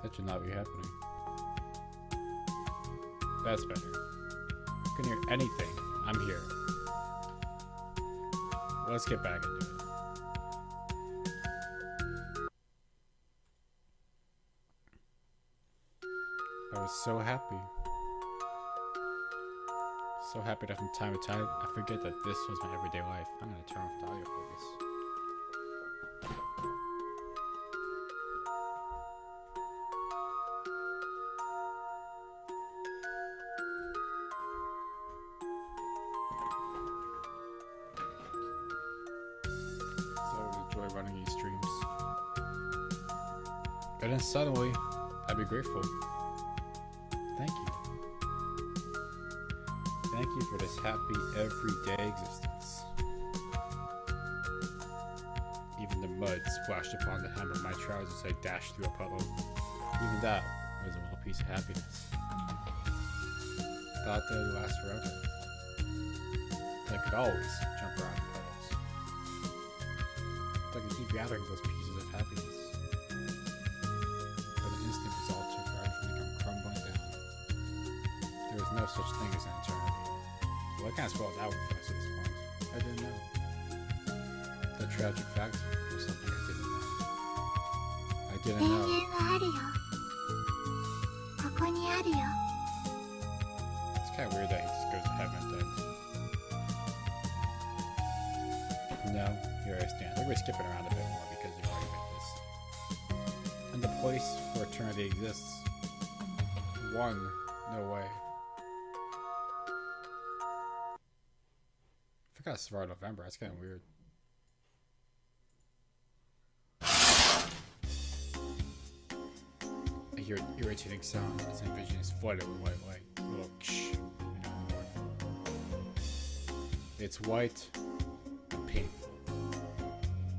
That should not be happening. That's better. I couldn't hear anything. I'm here. Let's get back into it. I was so happy. So happy that from time to time I forget that this was my everyday life. I'm gonna turn off the audio focus. So I enjoy running these streams. And then suddenly, I'd be grateful. Thank you. Thank you for this happy, everyday existence. Even the mud splashed upon the hem of my trousers as I dashed through a puddle. Even that was a little piece of happiness. Thought that would last forever. I could always jump around in puddles. I could keep gathering those pieces of happiness. But an instant was all too for everything to come crumbling down. There was no such thing as an eternity. Well, I kind of spelled it out for us at this point. I didn't know. The tragic fact was something I didn't know. I didn't know. 永遠はあるよ。ここにあるよ。 It's kind of weird that he just goes to heaven at the end. No, here I stand. We're skipping around a bit more because you've already met this. And the place for eternity exists. One, no way. I forgot it's around November. That's kind of weird. I hear an irritating sound as my vision is flooded with white light. A little ksh. It's white and painful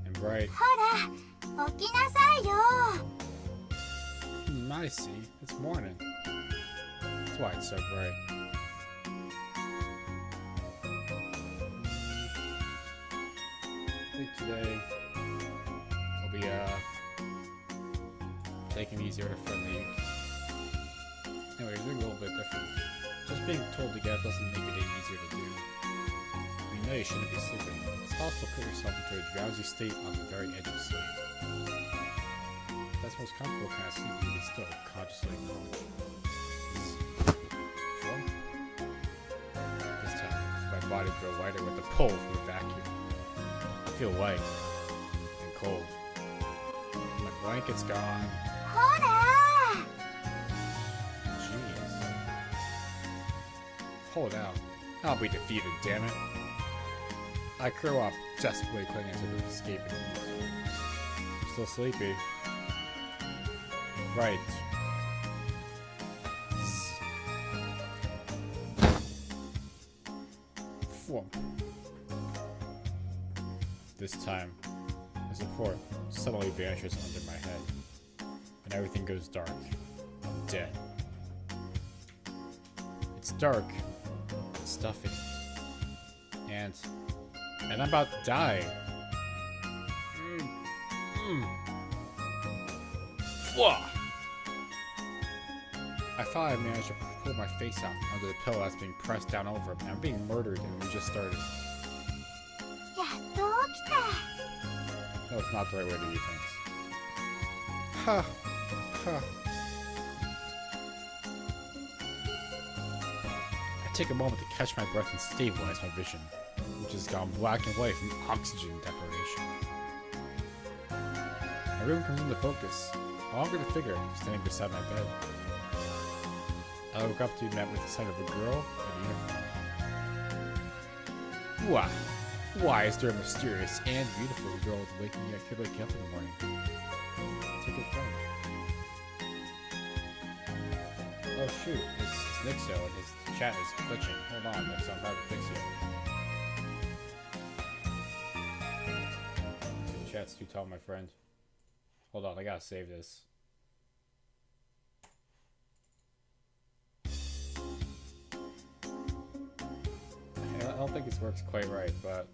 and bright. ほら、起きなさいよ。I see. It's morning. That's why it's so bright. I think today will be taking it easier for the week. Anyway, we're doing a little bit different. Just being told to get up doesn't make it any easier to do. You know you shouldn't be sleeping. It's possible to put yourself into a drowsy state on the very edge of sleep. That's the most comfortable kind of sleep you can still consciously acknowledge. Form? This time, my body grew lighter with the pull from the vacuum. I feel light and cold. My blanket's gone. ほら。 Jeez. Hold out. I'll be defeated, damn it. I curl up, desperately clinging to the escaping heat. I'm still sleepy. Right. Thwomp. This time, the support suddenly vanishes under my head, and everything goes dark. I'm dead. It's dark, and stuffy, and I'm about to die. Fwah! I thought I managed to pull my face out under the pillow that's being pressed down over me. I'm being murdered and we just started. やっと起きた。 No, it's not the right way to do things. Ha! Ha! I take a moment to catch my breath and stabilize my vision, which has gone black and white from oxygen deprivation. My room comes into focus. A longer figure standing beside my bed. I woke up to be met with the sight of a girl in a uniform. Why? Why is there a mysterious and beautiful girl waking me up in the morning? It's a good friend. Oh shoot, it's Nixo and his chat is glitching. Hold on, Nixo, I'm about to fix you. The chat's too tall, my friend. Hold on, I gotta save this. I don't think this works quite right, but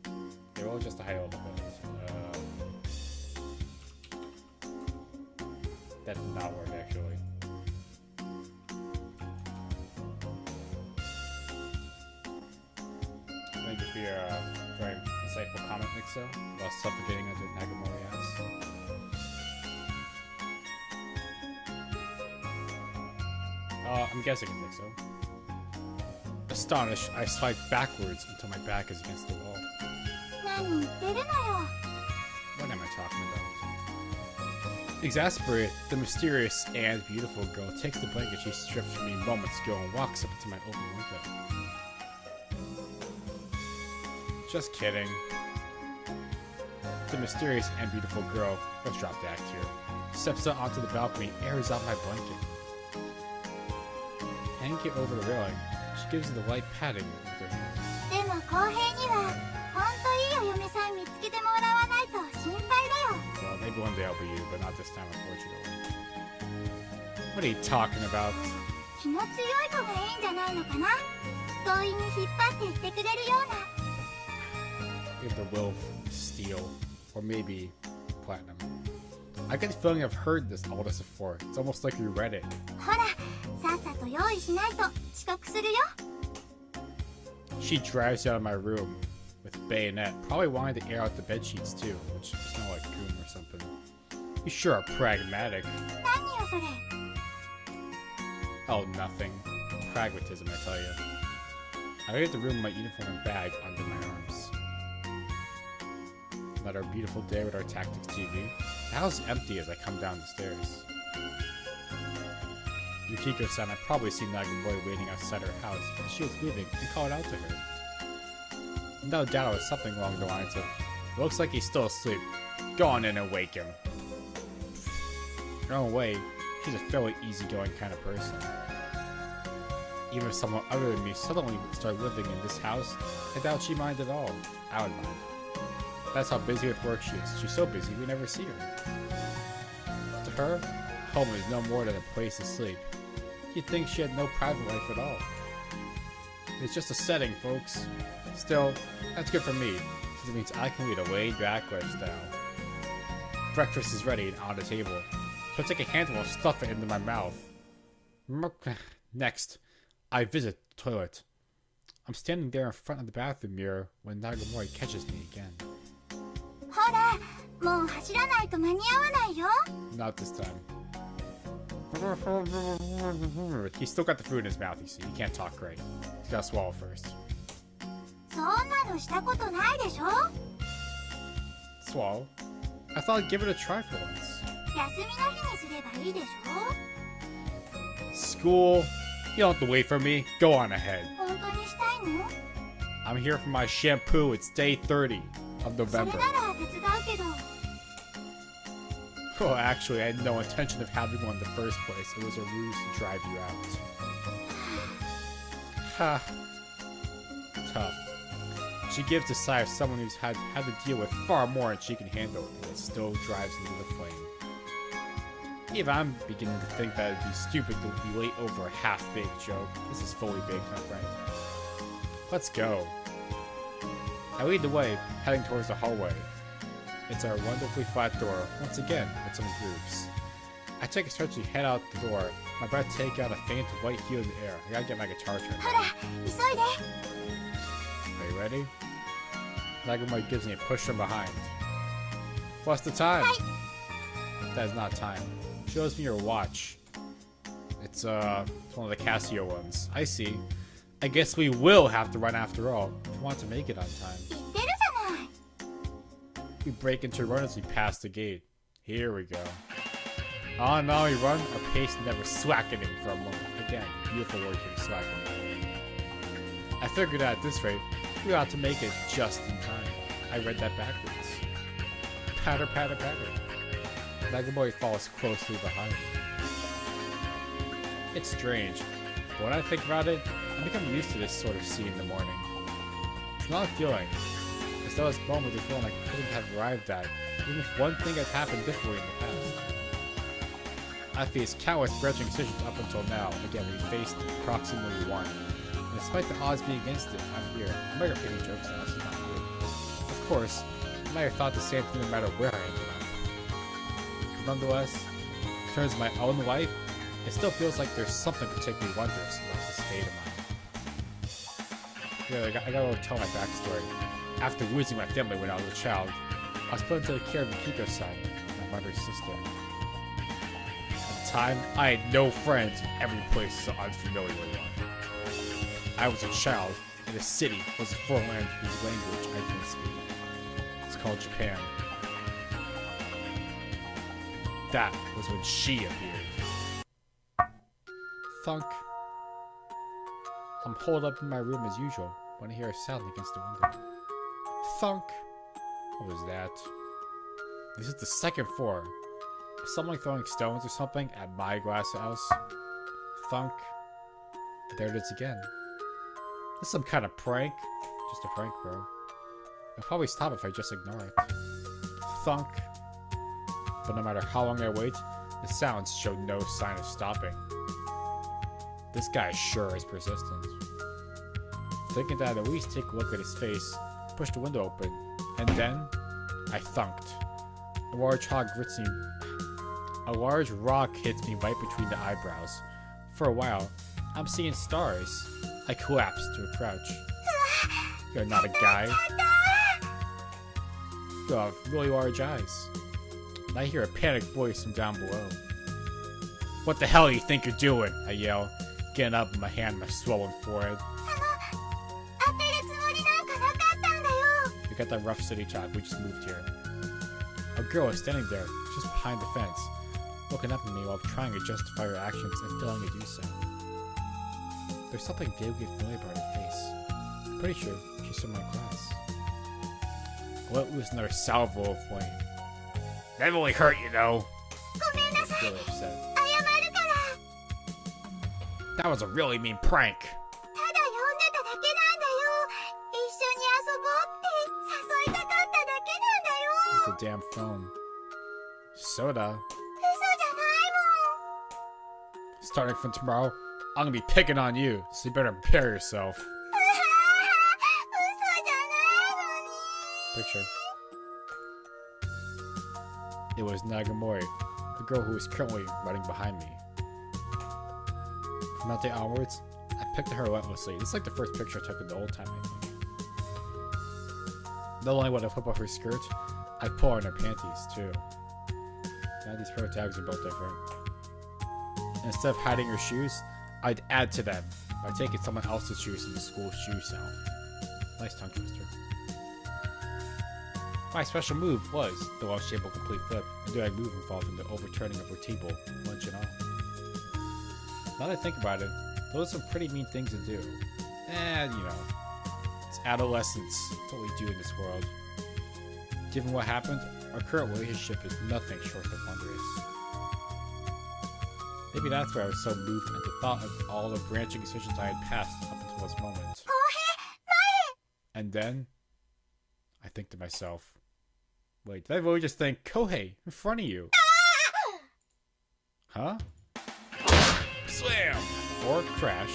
it will just hide a little bit. That did not work, actually. for your very insightful comment, Nixo, about suffocating under Nagamori ass. I'm guessing it's Nixo. Astonished, I slide backwards until my back is against the wall. 何言ってるのよ。 What am I talking about? Exasperated, the mysterious and beautiful girl takes the blanket she stripped from me moments ago and walks up to my open window. Just kidding. The mysterious and beautiful girl, let's drop the act here, steps out onto the balcony and airs out my blanket. Hanging it over the railing, she gives it a light patting with her hand. でも公平にはほんといいお嫁さん見つけてもらわないと心配だよ。 Well, maybe one day I'll be you, but not this time, unfortunately. What are you talking about? 気の強い子がいいんじゃないのかな。強引に引っ張っていってくれるような。 We have the will of steel, or maybe platinum. I get the feeling I've heard all this before. It's almost like we read it. ほら、さっさと用意しないと遅刻するよ。 She drives out of my room with bayonet, probably wanting to air out the bed sheets too, which smell like coon or something. You sure are pragmatic. 何よそれ。 Oh, nothing. Pragmatism, I tell you. I leave the room with my uniform and bag under my arms. Another beautiful day with our Tactics TV. The house is empty as I come down the stairs. Yukiko-san had probably seen Nagamori waiting outside her house, but she was leaving and called out to her. No doubt it was something along the lines of, "Looks like he's still asleep. Go on in and wake him." In her own way, she's a fairly easygoing kind of person. Even if someone other than me suddenly started living in this house, I doubt she'd mind at all. I would mind. That's how busy with work she is. She's so busy we never see her. To her, home is no more than a place to sleep. You'd think she had no private life at all. It's just a setting, folks. Still, that's good for me, because it means I can lead a laid-back lifestyle. Breakfast is ready and on the table, so I take a handful and stuff it into my mouth. Next, I visit the toilet. I'm standing there in front of the bathroom mirror when Nagamori catches me again. ほら、もう走らないと間に合わないよ。 Not this time. He's still got the food in his mouth, you see. He can't talk right. He's gotta swallow first. そんなのしたことないでしょ。 Swallow? I thought I'd give it a try for once. 休みの日にすればいいでしょ。 School? You don't have to wait for me. Go on ahead. 本当にしたいの？ I'm here for my shampoo. It's day 30 of それ November. なら手伝うけど。 Well, actually, I had no intention of having one in the first place. It was a ruse to drive you out. Ha. Tough. She gives a sigh of someone who's had to deal with far more than she can handle, and it still drives into the flame. Even I'm beginning to think that it'd be stupid to be late over a half-baked joke. This is fully baked, my friend. Let's go. I lead the way, heading towards the hallway. It's our wonderfully flat door, once again, with some grooves. I take a stretch to head out the door, my breath take out a faint white hue in the air. I gotta get my guitar turned ほ on. ら、急いで。 Are you ready? Nagamori gives me a push from behind. What's the time? That is not time. Shows me your watch. It's one of the Casio ones. I see. I guess we will have to run after all, if we want to make it on time. 言ってるじゃない。 We break into a run as we pass the gate. Here we go. On and on we run, our pace never slackening for a moment. Again, beautiful word here, slackening. I figured that at this rate, we ought to make it just in time. I read that backwards. Patter, patter, patter. Nagamori follows closely behind. It's strange, but when I think about it, I become used to this sort of scene in the morning. It's not a feeling. As though this moment is one I couldn't have arrived at, even if one thing had happened differently in the past. I faced countless branching decisions up until now. Again, we faced approximately one. And despite the odds being against it, I'm here. I might have any jokes now, so it's not good. Of course, I might have thought the same thing no matter where I ended up. But nonetheless, in terms of my own life, it still feels like there's something particularly wondrous about this fate of mine. Yeah, I gotta tell my backstory. After losing my family when I was a child, I was put into the care of Yukiko-san, my mother's sister. At the time, I had no friends in every place, so unfamiliar with one. I was a child, and the city was a foreign land whose language I didn't speak. It's called Japan. That was when she appeared. Thunk. I'm holed up in my room as usual when I hear a sound against the window. Thunk. What was that? This is the second floor. Is someone throwing stones or something at my glass house? Thunk. There it is again. This is some kind of prank. Just a prank, bro. I'll probably stop if I just ignore it. Thunk. But no matter how long I wait, the sounds show no sign of stopping. This guy sure is persistent. Thinking that I'd at least take a look at his face, pushed the window open, and then I thunked. A large rock hits me right between the eyebrows. For a while, I'm seeing stars. I collapsed to a crouch. You're not a guy. You have really large eyes. And I hear a panicked voice from down below. What the hell do you think you're doing? I yell, getting up with my hand on my swollen forehead. We got that rough city talk, we just moved here. A girl is standing there, just behind the fence, looking up at me while trying to justify her actions and failing to do so. There's something vaguely familiar about her face. I'm pretty sure she's from my class. I let loose another salvo of flame. That really hurt, you know. I was really upset. That was a really mean prank. It's a damn phone. Soda. Starting from tomorrow, I'm gonna be picking on you, so you better prepare yourself. Picture. It was Nagamori, the girl who was currently running behind me. From that day onwards, I picked at her relentlessly. This is like the first picture I took in the whole time, I think. Not only would I flip off her skirt, I'd pull on her panties, too. Now these pro tags are both different. And instead of hiding her shoes, I'd add to them by taking someone else's shoes from the school shoe cell. Nice tongue twister. My special move was the well-shaped complete flip, and doing a move involving the overturning of her table, lunch and all. Now that I think about it, those are some pretty mean things to do. And, you know, it's adolescence. It's what we do in this world. Given what happened, our current relationship is nothing short of wondrous. Maybe that's why I was so moved at the thought of all the branching decisions I had passed up until this moment. And then, I think to myself, wait, did I really just think, Kohei, in front of you? Huh? Slam! Or crash.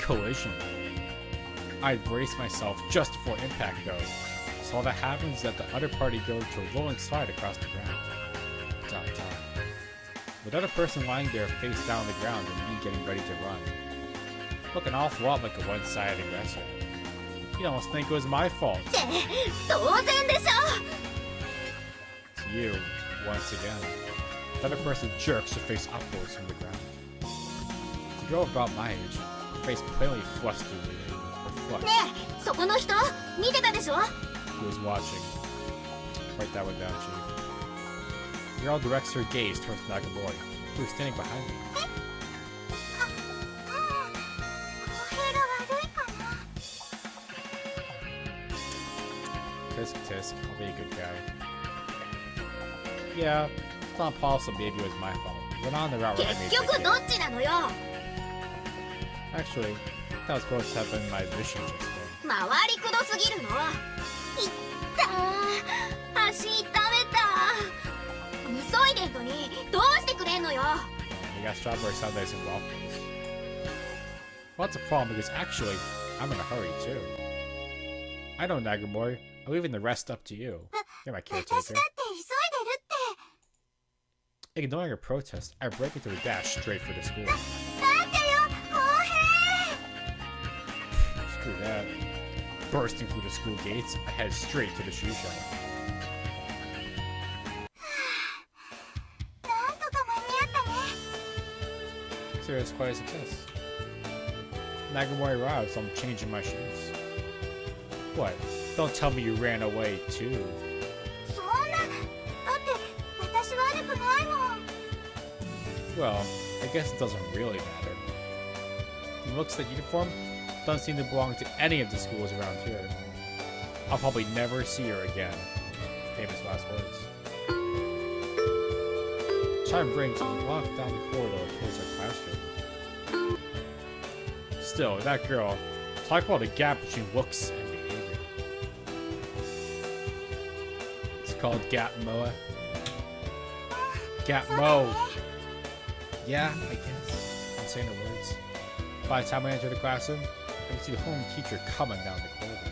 Collision. I'd brace myself just before impact though. So all that happens is that the other party goes to a rolling slide across the ground. Dot dot. With other person lying there face down on the ground and me getting ready to run. Looking an awful lot like a one-sided aggressor. You'd almost think it was my fault. It's you, once again. The other person jerks her face upwards from the ground. The girl about my age, her face plainly flushed or flushed. He was watching. Write that one down, Chief. The girl directs her gaze towards Nagamori, who is standing behind me. Tisk tisk, I'll be a good guy. Yeah, it's not possible maybe it was my fault. Went on the route where I made the kid. Actually, that was supposed to have been my mission just then. We got strawberry sundaes and waffles. Well, that's a problem because actually, I'm in a hurry too. I know, Nagamori. I'm leaving the rest up to you. You're my caretaker. Ignoring her protest, I break into a dash straight for the school. Screw that. Bursting through the school gates, I head straight to the shoe shop. なんとか間に合ったね。 So it's quite a success. Nagamori arrives, so I'm changing my shoes. What? Don't tell me you ran away too. そんな、だって私悪くないもん。 Well, I guess it doesn't really matter. From looks at the uniform, doesn't seem to belong to any of the schools around here. I'll probably never see her again. Famous last words. Chime brings me walk down the corridor towards our classroom. Still, that girl, talk about a gap between looks and behavior. It's called Gap Moa. Gap そうだ Mo. ね。 Yeah, I guess. I'm saying the words. By the time I enter the classroom, I can see the home teacher coming down the corridor.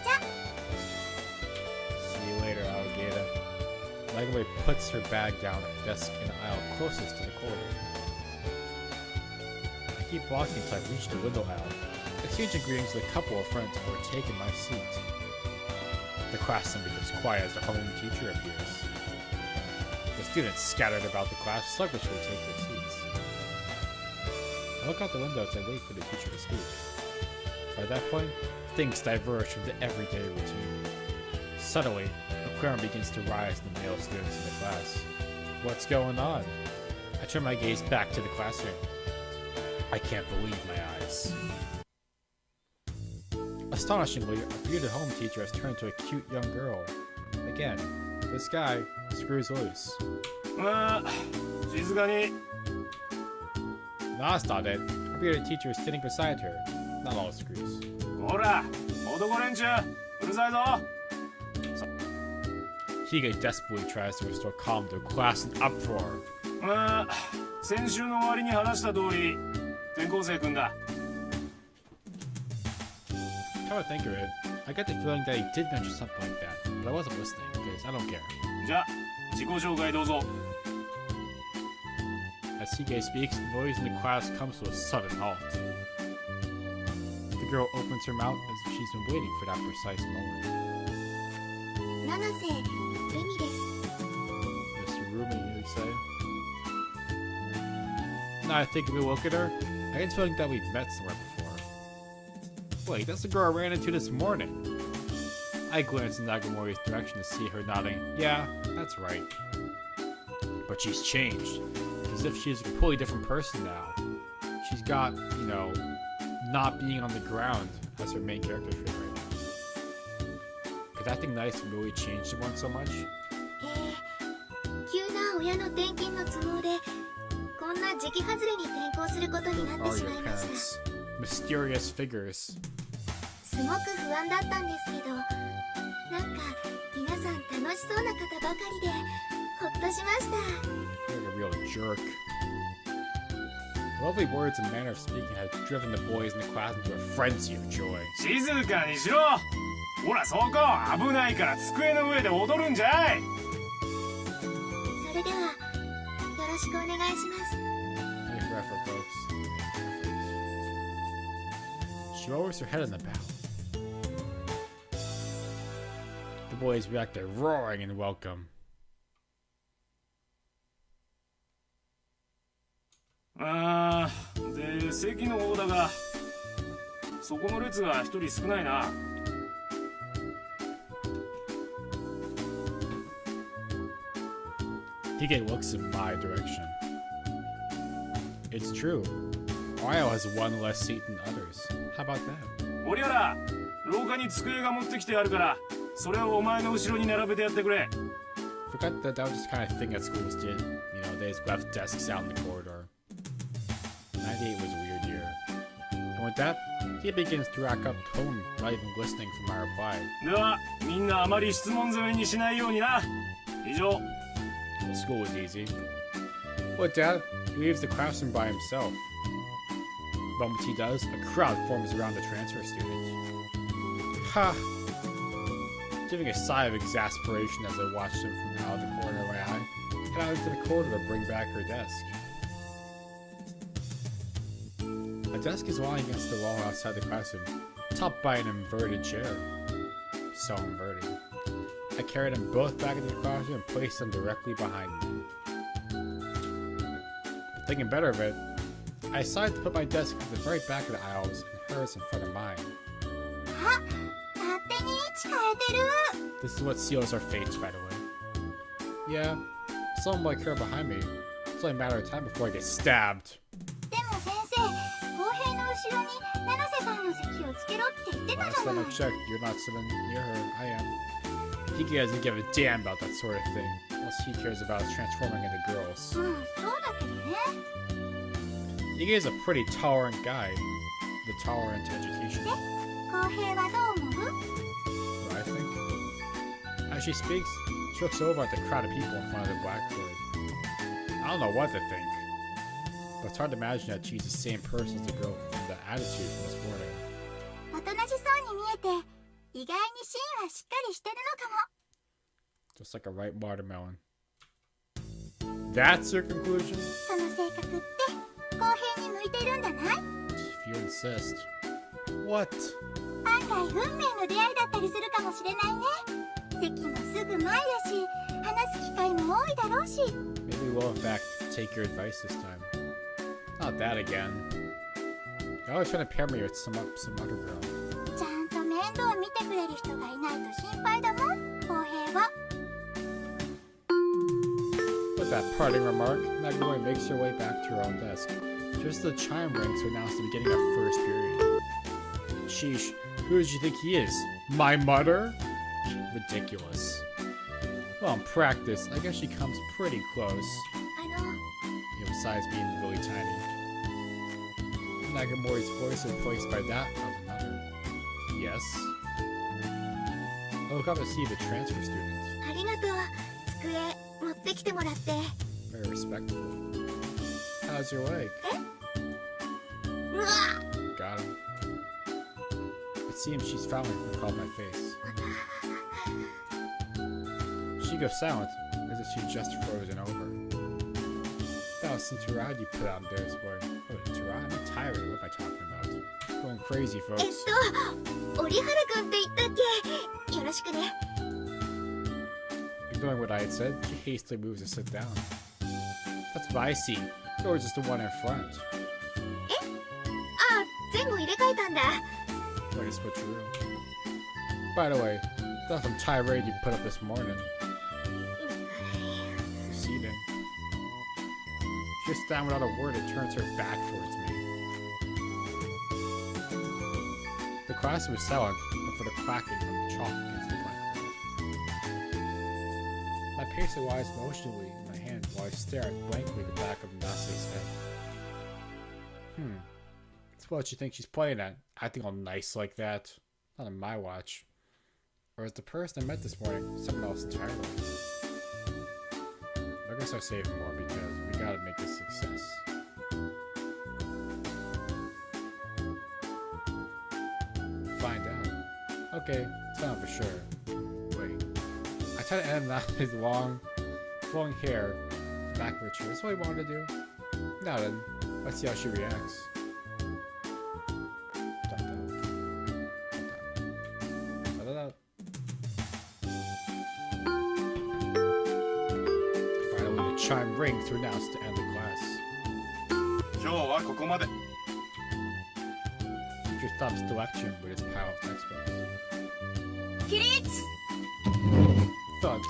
じゃ、 See you later, alligator. Megaway puts her bag down at the desk in the aisle closest to the corridor. I keep walking until I reach the window aisle, exchanging greetings with a couple of friends before taking my seat. The classroom becomes quiet as the home teacher appears. The students scattered about the class sluggishly take their seats. I look out the window as I wait for the teacher to speak. By that point, things diverge from the everyday routine. Suddenly, a clown begins to rise in the male students in the class. What's going on? I turn my gaze back to the classroom. I can't believe my eyes. Astonishingly, our bearded home teacher has turned to a cute young girl. Again, this guy screws loose. まあ静かに No, that's not it. Our bearded teacher is sitting beside her. Not all screws. ほら男連中うるさいぞ Higa desperately tries to restore calm to a class in uproar. まあ先週の終わりに話した通り転校生君だ Come to think of it, I get the feeling that he did mention something like that, but I wasn't listening because I don't care. じゃあ自己紹介どうぞ As Hige speaks, noise in the class comes to a sudden halt. The girl opens her mouth as if she's been waiting for that precise moment. 七瀬ルミです。 Mr. Rumi, you say? Now I think of it, look at her, I get the feeling that we've met somewhere before. Wait, that's the girl I ran into this morning. I glance in Nagamori's direction to see her nodding. Yeah, that's right. But she's changed. As if she's a completely different person now. She's got, you know, not being on the ground as her main character trait right now. Could that thing nice really change someone so much? 急な親の転勤の都合でこんな時期外れに転校することになっ Who て are しま your いました。 parents? Mysterious figures. すごく不安だったんですけど、なんか皆さん楽しそうな方ばかりでほっとしました。 You're like a real jerk. The lovely words and manner of speaking had driven the boys in the class into a frenzy of joy. 静かにしろほらそこ危ないから机の上で踊るんじゃいそれではよろしくお願いします。 Thanks for effort, folks. She lowers her head in the bow. The boys reacted roaring in welcome. あーで席の方だがそこの列が一人少ないな Hige looks in my direction. It's true. Ohio has one less seat than others. How about that? 森原廊下に机が持ってきてあるからそれをお前の後ろに並べてやってくれ Forgot that that was just kind of thing that schools did. You know, they just left desks out in the corridor. 98 was a weird year. And with that, he begins to rack up tone, not even listening for my reply. ではみんなあまり質問攻めにしないようにな以上 The school was easy. What, Dad? He leaves the classroom by himself. The moment he does, a crowd forms around the transfer student. Ha! Giving a sigh of exasperation as I watched him from out of the corner of my eye, head out into the corridor to bring back her desk. A desk is lying against the wall outside the classroom, topped by an inverted chair. So inverted. I carried them both back into the classroom and placed them directly behind me. But thinking better of it, I decided to put my desk at the very back of the aisles and hers in front of mine. あ、勝手に位置変えてる。 This is what seals our fates, by the way. Yeah, someone like her behind me. It's only a matter of time before I get stabbed. でも先生、公平の後ろに七瀬さんの席をつけろって言ってた Last じゃ time な I い。 checked, you're not sitting near her. I am. Hiki doesn't give a damn about that sort of thing. All he cares about is transforming into girls. うん、そうだけどね。 Hiki is a pretty tolerant guy. The tolerant education. 公平はどう思う？ What I think. As she speaks, she looks over at the crowd of people in front of the blackboard. I don't know what to think. But it's hard to imagine that she's the same person as the girl from the attitude from this morning. おとなしそうに見えて、意外に芯はしっかりしてるのかも。 Just like a ripe watermelon. That's your conclusion? その性格って公平に向いてるんじゃない？ If you insist. What? 案外運命の出会いだったりするかもしれないね。席もすぐ前だし、話す機会も多いだろうし。 Maybe we'll in fact take your advice this time. Not that again. You're always trying to pair me with some other girl. ちゃんと面倒見てくれる人がいないと心配だもん、公平は。 With that parting remark, Nagamori makes her way back to her own desk. Just as the chime rings to announce the beginning of first period. Sheesh, who does you think he is? My mother? Ridiculous. Well, in practice, I guess she comes pretty close. Besides being really tiny. Nagamori's voice is replaced by that of another. Yes? I look up to see the transfer student. ありがとう。机持ってきてもらって。 Very respectable. How's your leg? うわ Got him. It seems she's finally recalled my face. She goes silent, as if she just frozen over. That was some tirade you put out there this morning. Oh, tirade? I'm tired. What am I talking about? Going crazy, folks. 折原くんって言ったっけ？よろしくね。 Ignoring what I had said, she hastily moves to sit down. That's what I see. You're just the one in front. あ、前後入れ替えたんだ。 Way to switch your room. By the way, that's some tirade you put up this morning. Proceeding. She sits down without a word and turns her back towards me. The class was silent, but for the clacking of the chalk against the blackboard. My pencil lies motionally in my hand while I stare blankly at the back of Nase's head. It's what you think she's playing at, acting all nice like that. Not on my watch. Or is the person I met this morning someone else entirely? I guess I'll save more because we gotta make this a success. Find out. Okay, it's not for sure. Wait. I tried to end Natalie's long, flowing hair back of her chair. That's what I wanted to do. Now then, let's see how she reacts. Finally, the chime rings to announce the end of class. 今日はここまで。 Teacher stops the lecture with his pile of textbooks. 起立！ Thud.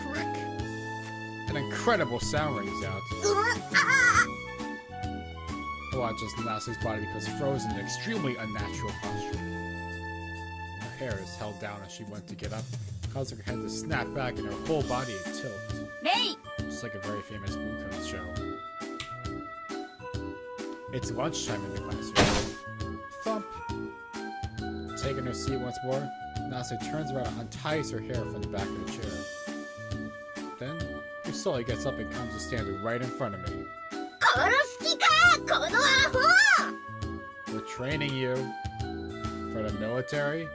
Crick. An incredible sound rings out. うわあ Watch as Nasa's body becomes frozen in extremely unnatural posture. Her hair is held down as she went to get up, causing her head to snap back and her whole body to tilt. レイ Just like a very famous Blue Coat show. It's lunchtime in the classroom. Thump! Taking her seat once more, Nasa turns around and unties her hair from the back of the chair. Then, she slowly gets up and comes to stand right in front of me. 殺す気かこのアホ We're training you for the military?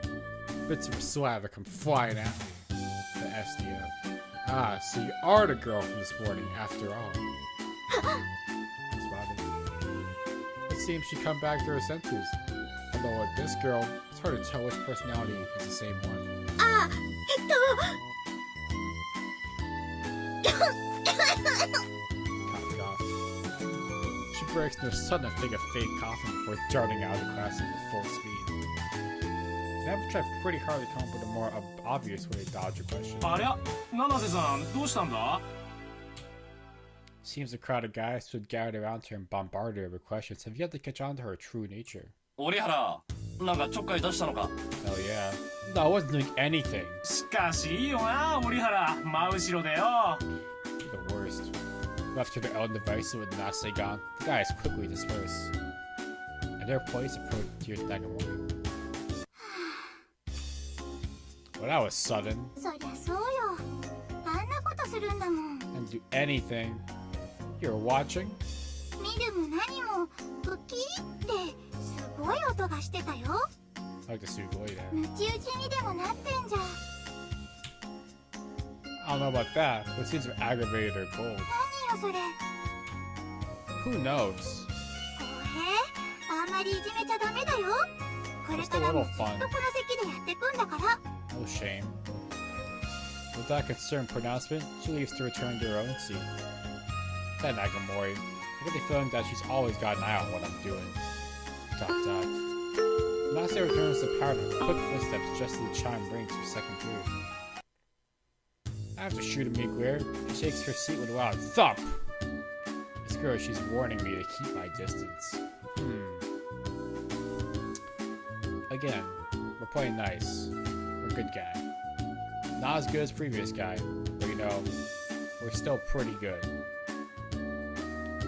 Bits of saliva come flying at me. The SDF. Ah, so you are the girl from this morning after all. Spotted. Let's seems she come back to her senses. Although with this girl, it's hard to tell which personality is the same one. あ、Cough, cough. She breaks into a sudden fit of fake coughing before darting out of the classroom at full speed. And I've tried pretty hard to come up with a more obvious way to dodge your question. ありゃ、七瀬さんどうしたんだ？ Seems a crowd of guys stood gathered around her and bombarded her with questions have yet to catch on to her true nature. 折原、なんかちょっかい出したのか？ Oh yeah. No, I wasn't doing anything. しかしいいよな、折原。真後ろでよ。The worst. Left to their own devices with Nase gone, the guys quickly disperse. At their place approached dear Nagamori. Well, that was sudden. そりゃそうよ。あんなことするんだもん。 Didn't do anything. You were watching? 見るも何もブキーってすごい音がしてたよ。 Like the Sugoi there. ムチ打ちにでもなってんじゃん。 I don't know about that, but it seems to have aggravated her cold. 何よそれ。 Who knows? 公平、あんまりいじめちゃダメだよ。これ Just か a らも little ずっと fun. この席でやってくんだから。 No shame. With that concerned pronouncement, she leaves to return to her own seat. That Nagamori. I get the feeling that she's always got an eye on what I'm doing. Talk, talk. Nase returns to the pattern of quick footsteps just as the chime rings for second period. After shooting me a glare, she takes her seat with a loud thump. This girl, she's warning me to keep my distance. Again, we're playing nice. We're a good guy. Not as good as previous guy, but you know, we're still pretty good.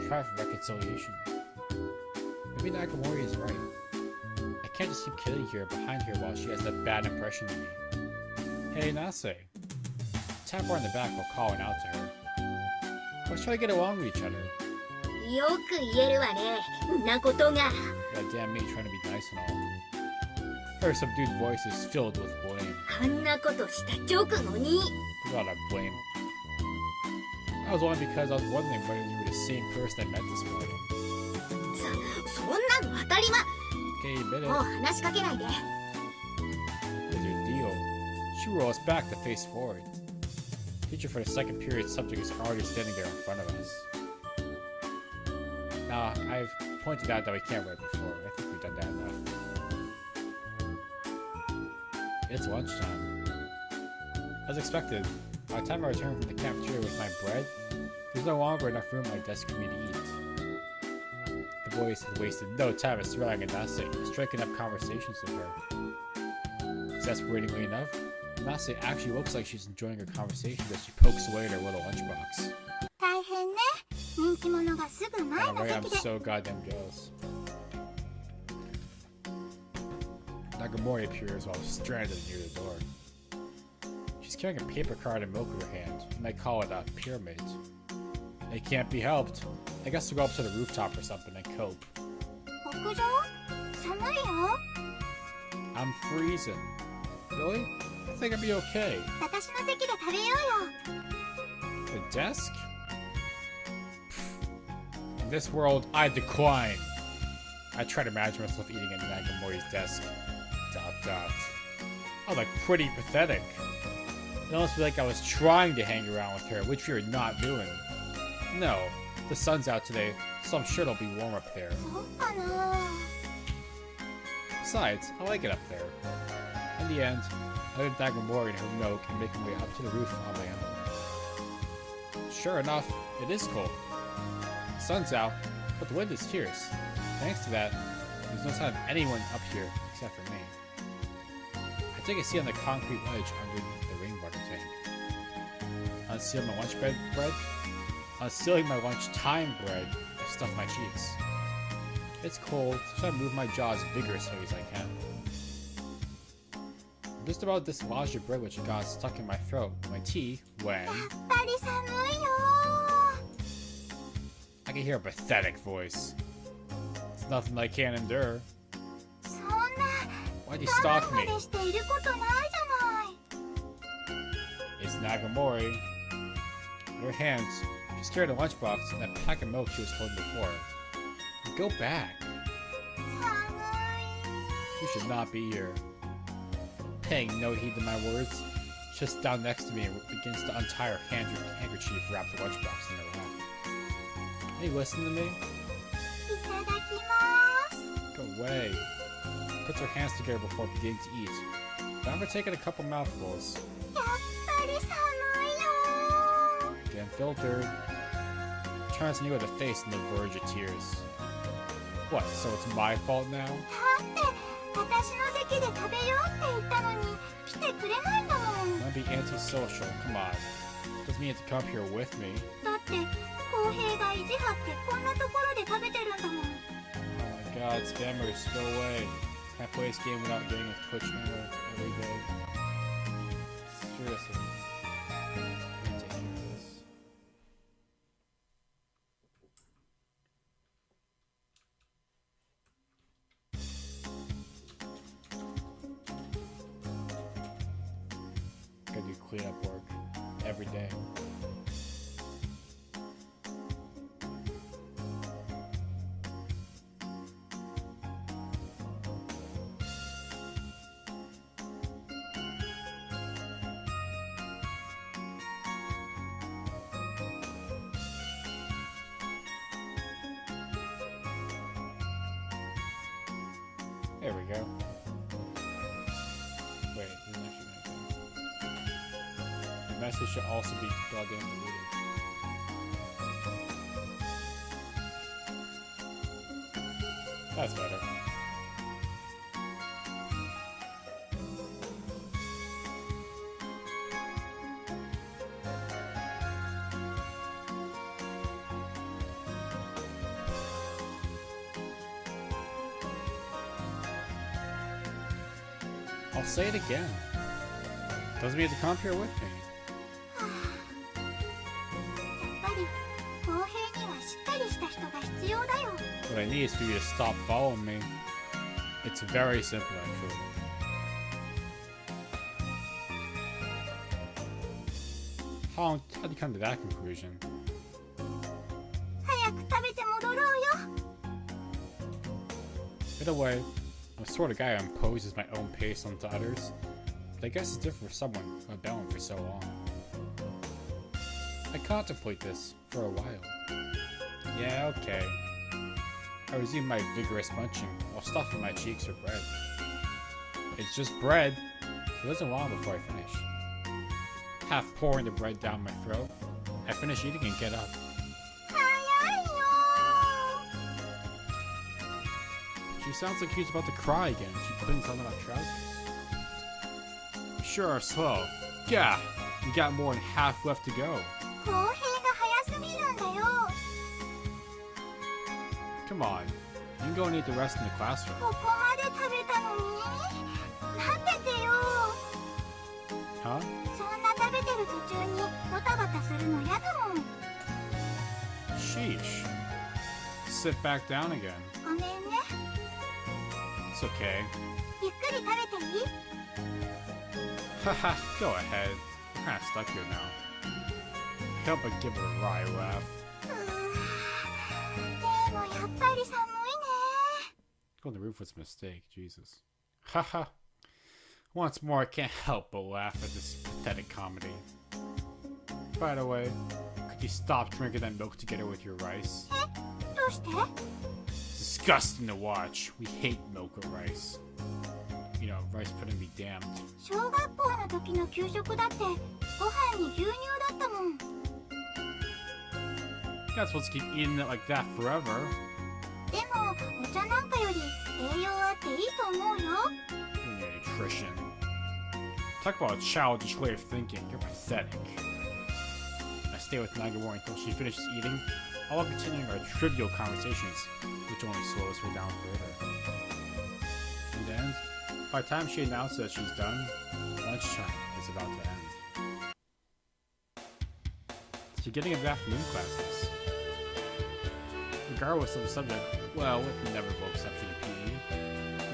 Try for reconciliation. Maybe Nagamori is right. I can't just keep kidding here behind her while she has that bad impression of me. Hey, Nase. Tap her on the back while calling out to her. Let's try to get along with each other. よく言えるわね。んなことが。 Goddamn me trying to be nice and all. Her subdued voice is filled with blame. あんなことした直後に。 A lot of blame. That was only because I was wondering whether you were the same person I met this morning. そんなの当たり前。 Okay, you admit もう it. 話しかけないで。 What's your deal? She rolls back to face forward. Teacher for the second period subject is already standing there in front of us. Now, I've pointed out that we can't write before. I think we've done that enough. It's lunchtime. As expected, by the time I return from the cafeteria with my bread, there's no longer enough room at my desk for me to eat. The boys had wasted no time surrounding Nase, striking up conversations with her. Exasperatingly enough, Nase actually looks like she's enjoying her conversation as she pokes away at her little lunchbox. 大変ね。人気者がすぐ前 Oh, の right, I'm 席で。 so goddamn jealous. Nagamori appears while stranded near the door. She's carrying a paper card and milk in her hand, and I call it a pyramid. It can't be helped. I guess we'll go up to the rooftop or something and cope. 屋上？寒いよ。 I'm freezing. Really? I think I'll be okay. 私の席で食べようよ。 The desk? In this world, I decline. I try to imagine myself eating at Nagamori's desk. ... I was like pretty pathetic. It almost felt like I was trying to hang around with her, which we are not doing. No, the sun's out today, so I'm sure it'll be warm up there. そうかな。 Besides, I like it up there. In the end, I led Nagamori and her milk and making my way up to the roof on my own. Sure enough, it is cold. The sun's out, but the wind is fierce. Thanks to that, there's no sign of anyone up here except for me. I take a seat on the concrete ledge underneath the rainwater tank. Unsealing my lunchtime bread, I stuff my cheeks. It's cold, so I move my jaws vigorously as I can. I'm just about to dislodge the bread which got stuck in my throat, my tea, when やっぱり寒いよ。 I can hear a pathetic voice. It's nothing I can't endure. そんな。 Why'd you 我 stalk 慢ま me? でしていることないじゃない。 It's Nagamori. In her hands, she's carried a lunchbox and that pack of milk she was holding before. Go back. You should not be here. Paying no heed to my words, just down next to me and begins to untie her handkerchief wrapped lunchbox in her lap. Are you listening to me? いただきます。 Go away. Puts her hands together before beginning to eat. Time for taking a couple mouthfuls. やっぱり寒いよ。 Again filtered. Turns to me with a face on the verge of tears. What, so it's my fault now? だって私の席で食べようって言ったのに来てくれないんだもん。 Don't be antisocial, come on. Doesn't mean you have to come here with me. だって公平が意地張ってこんなところで食べてるんだもん。 Oh my god, spammers, go away. Can't play this game without getting a Twitch member every day. Seriously. Let me take care of this. Gotta do cleanup work every day. There we go. Wait, this isn't actually anything. The message should also be goddamn deleted. That's better. I'll say it again. Doesn't mean you have to come up here with me. やっぱり公平にはしっかりした人が必要だよ。 What I need is for you to stop following me. It's very simple, actually. How did you come to that conclusion? 早く食べて戻ろうよ。 In a way, I'm the sort of guy who imposes my own pace onto others, but I guess it's different for someone who has been on for so long. I contemplate this for a while. Yeah, okay. I resume my vigorous munching while stuffing my cheeks with bread. It's just bread, so it doesn't long before I finish. Half pouring the bread down my throat, I finish eating and get up. 早いよ。 She sounds like she's about to cry again. She clings on my trousers. Sure are slow. Yeah, you got more than half left to go. 公平が早すぎるんだよ。 Come on, you can go and eat the rest in the classroom. ここまで食べたのに。待っててよ。 Huh? そんな食べてる途中にドタバタするの嫌だもん。 Sheesh. Sit back down again. ごめんね。 It's okay. ゆっくり食べていい？ Haha, go ahead. We're kinda stuck here now. I can't but give it a wry laugh. でもやっぱり寒いね。 Going to the roof was a mistake, Jesus. Haha. Once more, I can't help but laugh at this pathetic comedy. By the way, could you stop drinking that milk together with your rice? どうして？ It's disgusting to watch. We hate milk with rice. You know, rice pudding be damned. 小学校の時の給食だってご飯に牛乳だったもん。 You're not supposed to keep eating it like that forever. でもお茶なんかより栄養あっていいと思うよ。 In your nutrition. Talk about a childish way of thinking. You're pathetic. I stay with Nagamori until she finishes eating, all while continuing our trivial conversations, which only slows her down further. In the end, by the time she announces that she's done, lunchtime is about to end. So getting into afternoon classes. Regardless of the subject, well, with the inevitable exception of PE,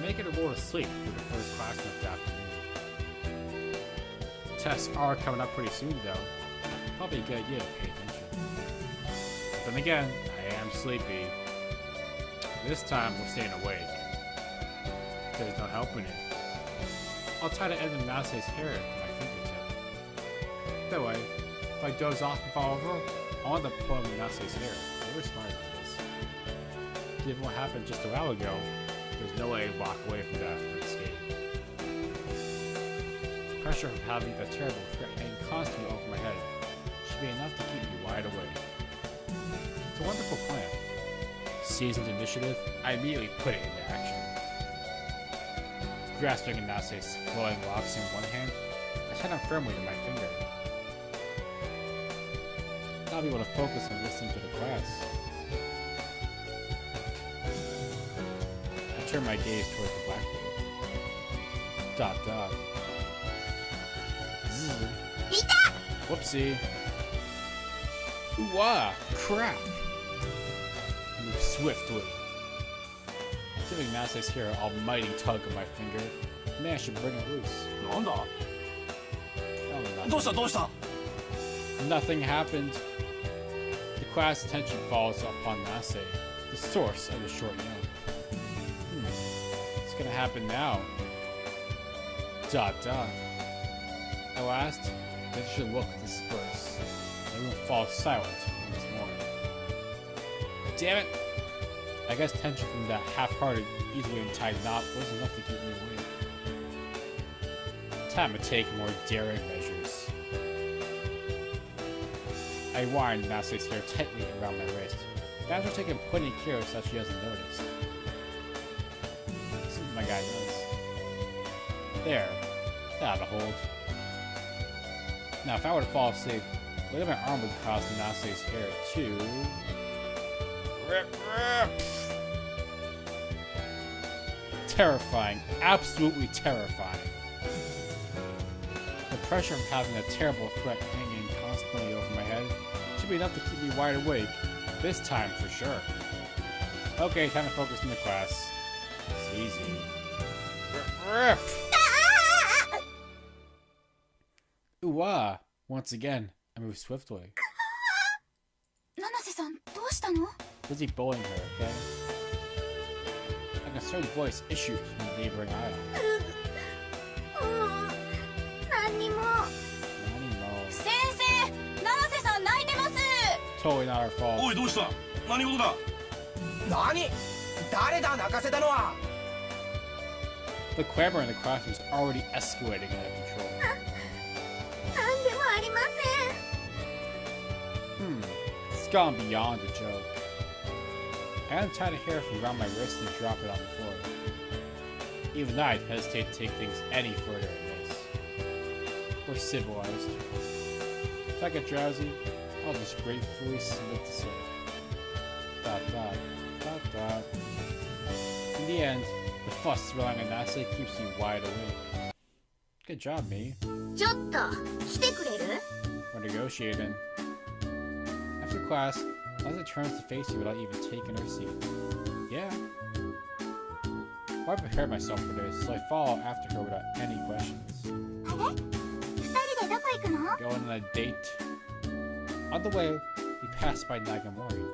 make it a roll to sleep for the first class of the afternoon. Tests are coming up pretty soon, though. Probably a good idea to pay attention. But then again, I am sleepy. This time, we're staying awake. There's no helping it. I'll tie the end of Nase's hair to my fingertip. That way, if I doze off and fall over, I'll end up pulling Nase's hair. They were smart about this. Given what happened just a while ago, there's no way to walk away from that or escape. The pressure of having a terrible threat hanging constantly over my head should be enough to keep me wide awake. It's a wonderful plan. Seasoned initiative, I immediately put it into action. Grasping Nase's flowing locks in one hand, I tied them firmly in my finger. Now I'll be able to focus on listening to the class. I turn my gaze towards the blackboard. Dot dot. Zzz. Whoopsie. Ooh ah! Crap! I move swiftly. Giving Nase's hair an almighty tug of my finger, man should bring it loose. なんだ Oh, どうしたどうした nothing happened. The class attention falls upon Nase, the source of the short note. What's gonna happen now? Dot dot. At last, they should look disperse. Everyone falls silent once more. Damn it! I guess tension from that half-hearted, easily untied knot was enough to keep me awake. Time to take more daring measures. I wind Nase's hair tightly around my wrist, after taking plenty of care so that she doesn't notice. Something my guy does. There. That'll hold. Now, if I were to fall asleep, the weight of my arm would cause Nase's hair to... Rip, rip. Terrifying. Absolutely terrifying. The pressure of having a terrible threat hanging constantly over my head should be enough to keep me wide awake. This time, for sure. Okay, time to focus in the class. It's easy. Rip, rip. Ooh ah! Once again, I move swiftly. 七瀬さん、どうしたの？ Busy bullying her, okay? A concerned voice issues from the neighboring aisle. 何にも。 Nani mo. 先生、七瀬さん泣いてます。 Totally not our fault. おいどうした何事だ何誰だ泣かせたのは The clamor in the classroom is already escalating out of control. 何でもありません。 It's gone beyond a joke. I untied a hair from around my wrist and drop it on the floor. Even I'd hesitate to take things any further than this. We're civilized. If I get drowsy, I'll just gratefully submit to sleep. Dot dot. Dot dot. In the end, the fuss surrounding Nase keeps me wide awake. Good job, me. ちょっと来てくれる？ We're negotiating. After class, Leslie turns to face you without even taking her seat. Yeah. I prepared myself for this, so I follow after her without any questions. あれ？二人でどこ行くの？ Going on a date. On the way, we pass by Nagamori.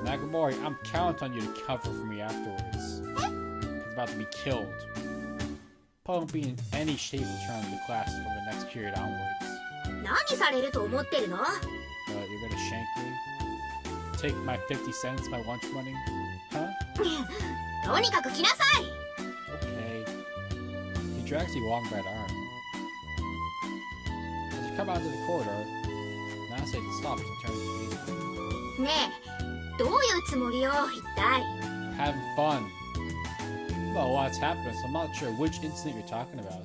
Nagamori, I'm counting on you to cover for me afterwards. He's about to be killed. Paul won't be in any shape to return to the class from the next period onwards. 何されると思ってるの？ You're gonna shank me? Take my 50 cents, my lunch money? Huh? とにかく来なさい。 Okay. He drags you along by the arm. As you come out into the corridor, Nase stops and turns to face you. ねえ、どういうつもりよ、一体。 Having fun. Well, a lot's happened, so I'm not sure which incident you're talking about.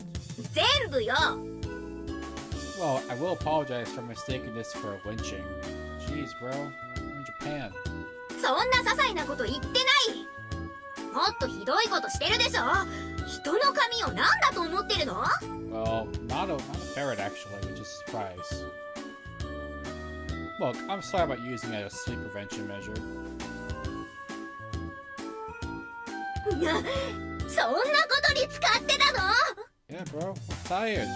全部よ。 Well, I will apologize for mistaking this for a lynching. Jeez, bro. We're in Japan. そんな些細なこと言ってない。もっとひどいことしてるでしょ。人の髪を何だと思ってるの？ Well, not a ferret actually, which is a surprise. Look, I'm sorry about using it as a sleep prevention measure. そんなことに使ってたの？ Yeah, bro, I'm tired.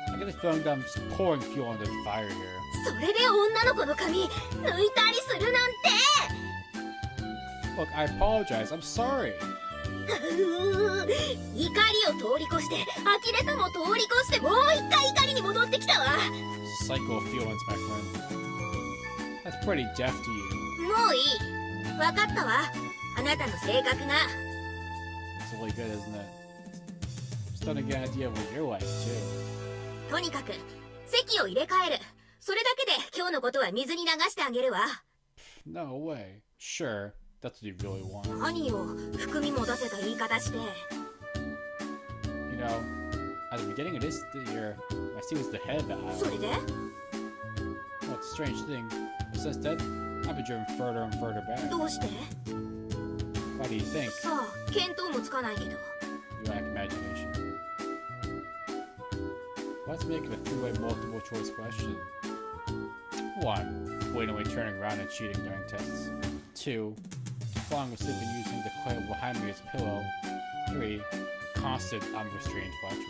I get the feeling that I'm just pouring fuel on the fire here. それで女の子の髪抜いたりするなんて。Look, I apologize. I'm sorry. 怒りを通り越して呆れさも通り越してもう一回怒りに戻ってきたわ。 Psycho feelings, my friend. That's pretty deaf to you. もういい。わかったわ。あなたの性格が。 It's really good, isn't it? Starting to get an idea of what you're like, too. とにかく席を入れ替える。それだけで今日のことは水に流してあげるわ。 No way. Sure, that's what you really want. 何を含み持たせた言い方して。 You know, at the beginning of this year, my seat was the head of the そ aisle. れで Well, it's a strange thing. But since then, I've been driven further and further back. どうして Why do you think? さあ見当もつかないけど。 You lack imagination. Let's make it a three-way multiple choice question. 1. Blatantly turning around and cheating during tests. 2. Falling asleep and using the clay behind me as a pillow. 3. Constant unrestrained flatulence.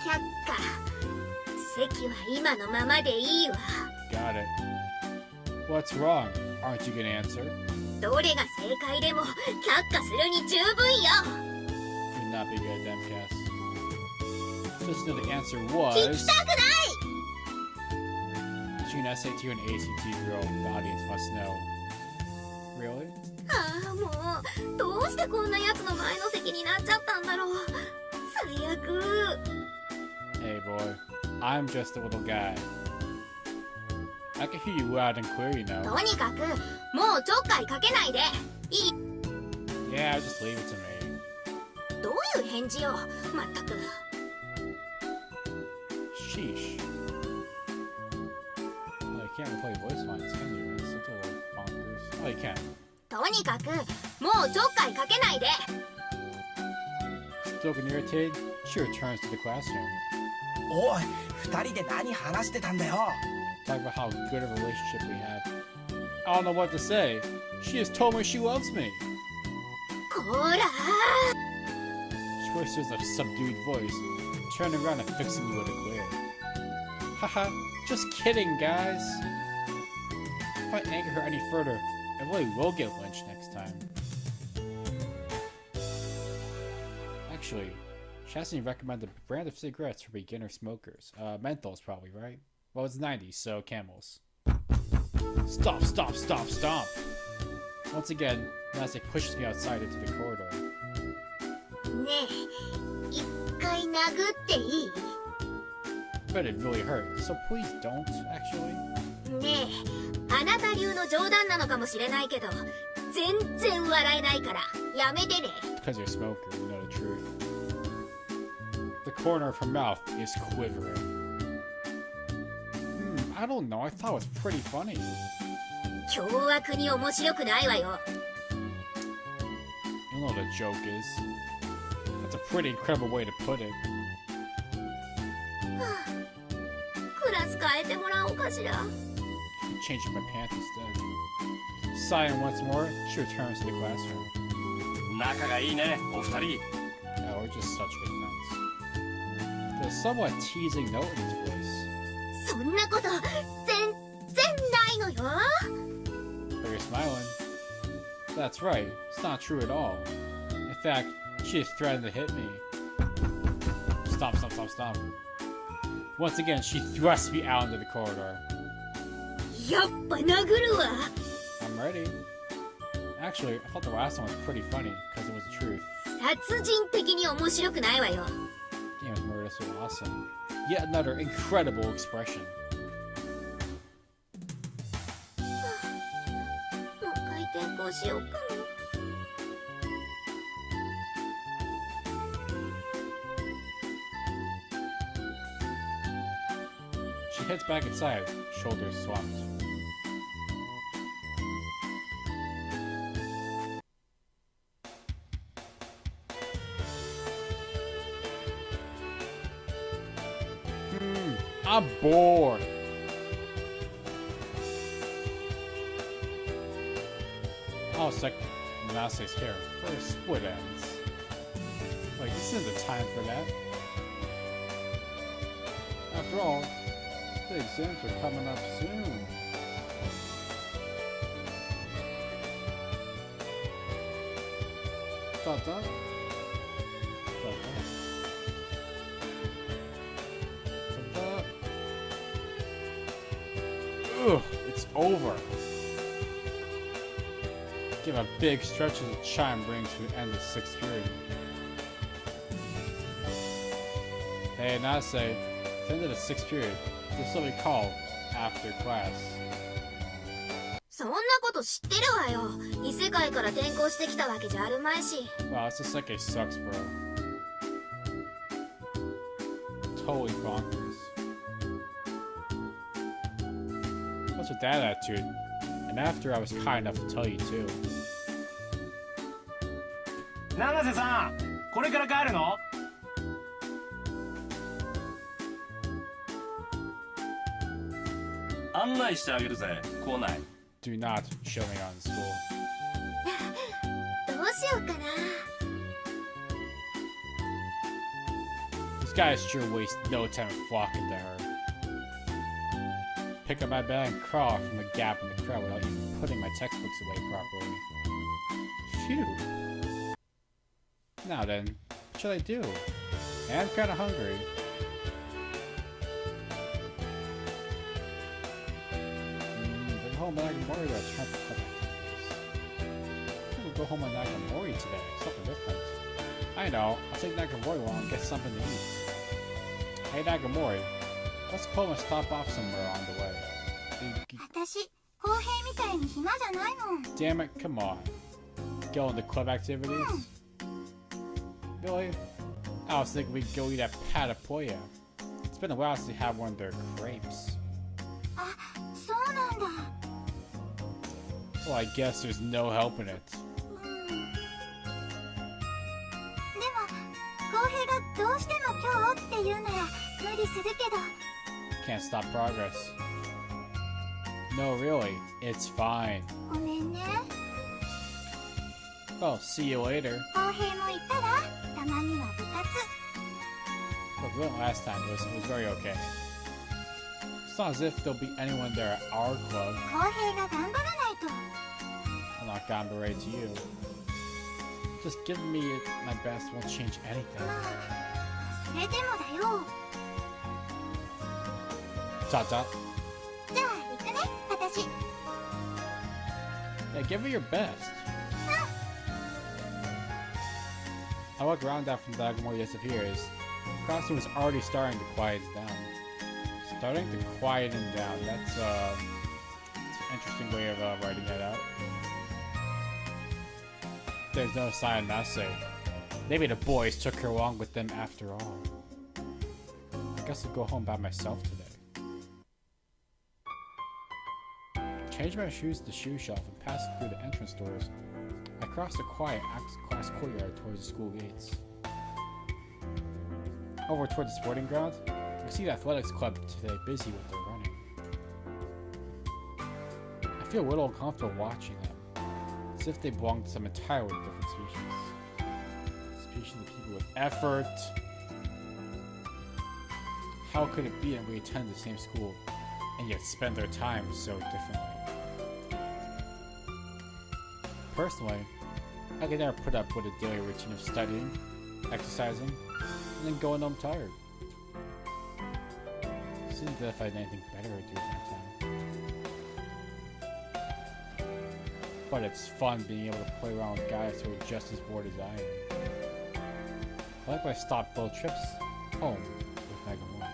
却下。席は今のままでいいわ。 Got it. What's wrong? Aren't you gonna answer? どれが正解でも却下するに十分よ。 You'd not be good at MCAS. Just know the answer 聞 was... きたくない。 June SAT and ACT girl, the audience must know. Really? ああもうどうしてこんなやつの前の席になっちゃったんだろう。最悪。 Hey boy, I'm just a little guy. I can hear you loud and clear, you know. とにかくもうちょっかいかけないでいい。 Yeah, just leave it to me. どういう返事よ。まったく。 Sheesh. Well, you can't replay voice lines, can you? It's such a little bonkers. Oh, you can. とにかくもうちょっかいかけないで。 Still getting irritated? She returns to the classroom. おい、二人で何話してたんだよ。 Talk about how good a relationship we have. I don't know what to say. She just told me she loves me. こら She whispers in a subdued voice, turning around and fixing me with a glare. Haha, just kidding, guys. If I anger her any further, I really will get lynched next time. Actually, she hasn't recommended a brand of cigarettes for beginner smokers. Menthols probably, right? Well, it's 90s, so Camels. Stop, stop, stop, stop! Once again, Nasik pushes me outside into the corridor. ねえ一回殴っていい？ But it really hurt, so please don't, actually. ねえあなた流の冗談なのかもしれないけど全然笑えないからやめてね。 Because you're a smoker, you know the truth. The corner of her mouth is quivering. I don't know, I thought it was pretty funny. 凶悪に面白くないわよ。 You know what a joke is. That's a pretty incredible way to put it. クラス変えてもらおうかしら。 Changing my pants instead. Sighing once more, she returns to the classroom. 仲がいいねお二人。 Oh, we're just such good friends. There's a somewhat teasing note in his voice. そんなこと全然ないのよ。 But you're smiling. That's right, it's not true at all. In fact, she has threatened to hit me. Stop, stop, stop, stop. Once again, she thrusts me out into the corridor. やっぱ殴るわ。 I'm ready. Actually, I thought the last one was pretty funny, because it was the truth. 殺人的に面白くないわよ。 Game of murder is so awesome. Yet another incredible expression. もう一回転校しようかな。 She heads back inside, shoulders swapped. I'm bored. I'll check Nase's hair for split ends. Like, this isn't the time for that. After all, the exams are coming up soon. Dot, dot. Dot, dot. Dot, dot. Ugh, it's over. Give a big stretch as the chime rings to the end of the 6th period. Hey, Nase, at the end of the 6th period, you'll still be called after class. そんなこと知ってるわよ。異世界から転校してきたわけじゃあるまいし。 Wow, this Sasuke sucks, bro. Totally bonkers. What's with that attitude? And after I was kind enough to tell you too. 七瀬さん、これから帰るの？案内してあげるぜ、校内。Do not show me on school. どうしようかな。 These guys sure waste no time flocking to her. Pick up my bag and crawl from the gap in the crowd without even putting my textbooks away properly. Phew. Now then, what should I do? I'm kinda hungry. Bring home Nagamori or try to cut my I'm gonna go home on Nagamori today. Something different. I know. I'll take Nagamori while and get something to eat. Hey Nagamori, let's go home and stop off somewhere on the way. 私、公平みたいに暇じゃないもん。 Damn it, come on. Go into club activities? Really? I was thinking we'd go eat at Patapoya. It's been a while since we had one of their crepes. あ、そうなんだ。 Well, I guess there's no helping it. でも、公平がどうしても今日って言うなら無理するけど。 Can't stop progress. No, really, it's fine. ごめんね。 Well, see you later. 公平も言ったら、たまには部活。 Look, we went last time. It was very okay. It's not as if there'll be anyone there at our club. 公平が頑張らないと。 I'm not gonna berate to you. Just giving me my best won't change anything. まあ、それでもだよ。 Dot dot. じゃあ行くね、私。 Yeah, give it your best. I walk around after Nagamori disappears. The classroom is already starting to quiet down. Starting to quieten down. That's an interesting way of writing that out. There's no sign of Nase. Maybe the boys took her along with them after all. I guess I'll go home by myself today. Change my shoes at the shoe shelf and pass through the entrance doors. I cross the quiet class courtyard towards the school gates. Over toward the sporting ground, I see the athletics club today busy with their running. I feel a little uncomfortable watching them, as if they belong to some entirely different species. Species of people with effort. How could it be that we attend the same school and yet spend their time so differently? Personally, I could never put up with a daily routine of studying, exercising, and then going home tired. Seems as if I had anything better to do with my time. But it's fun being able to play around with guys who are just as bored as I am. I like my stop-both trips home with Nagamori.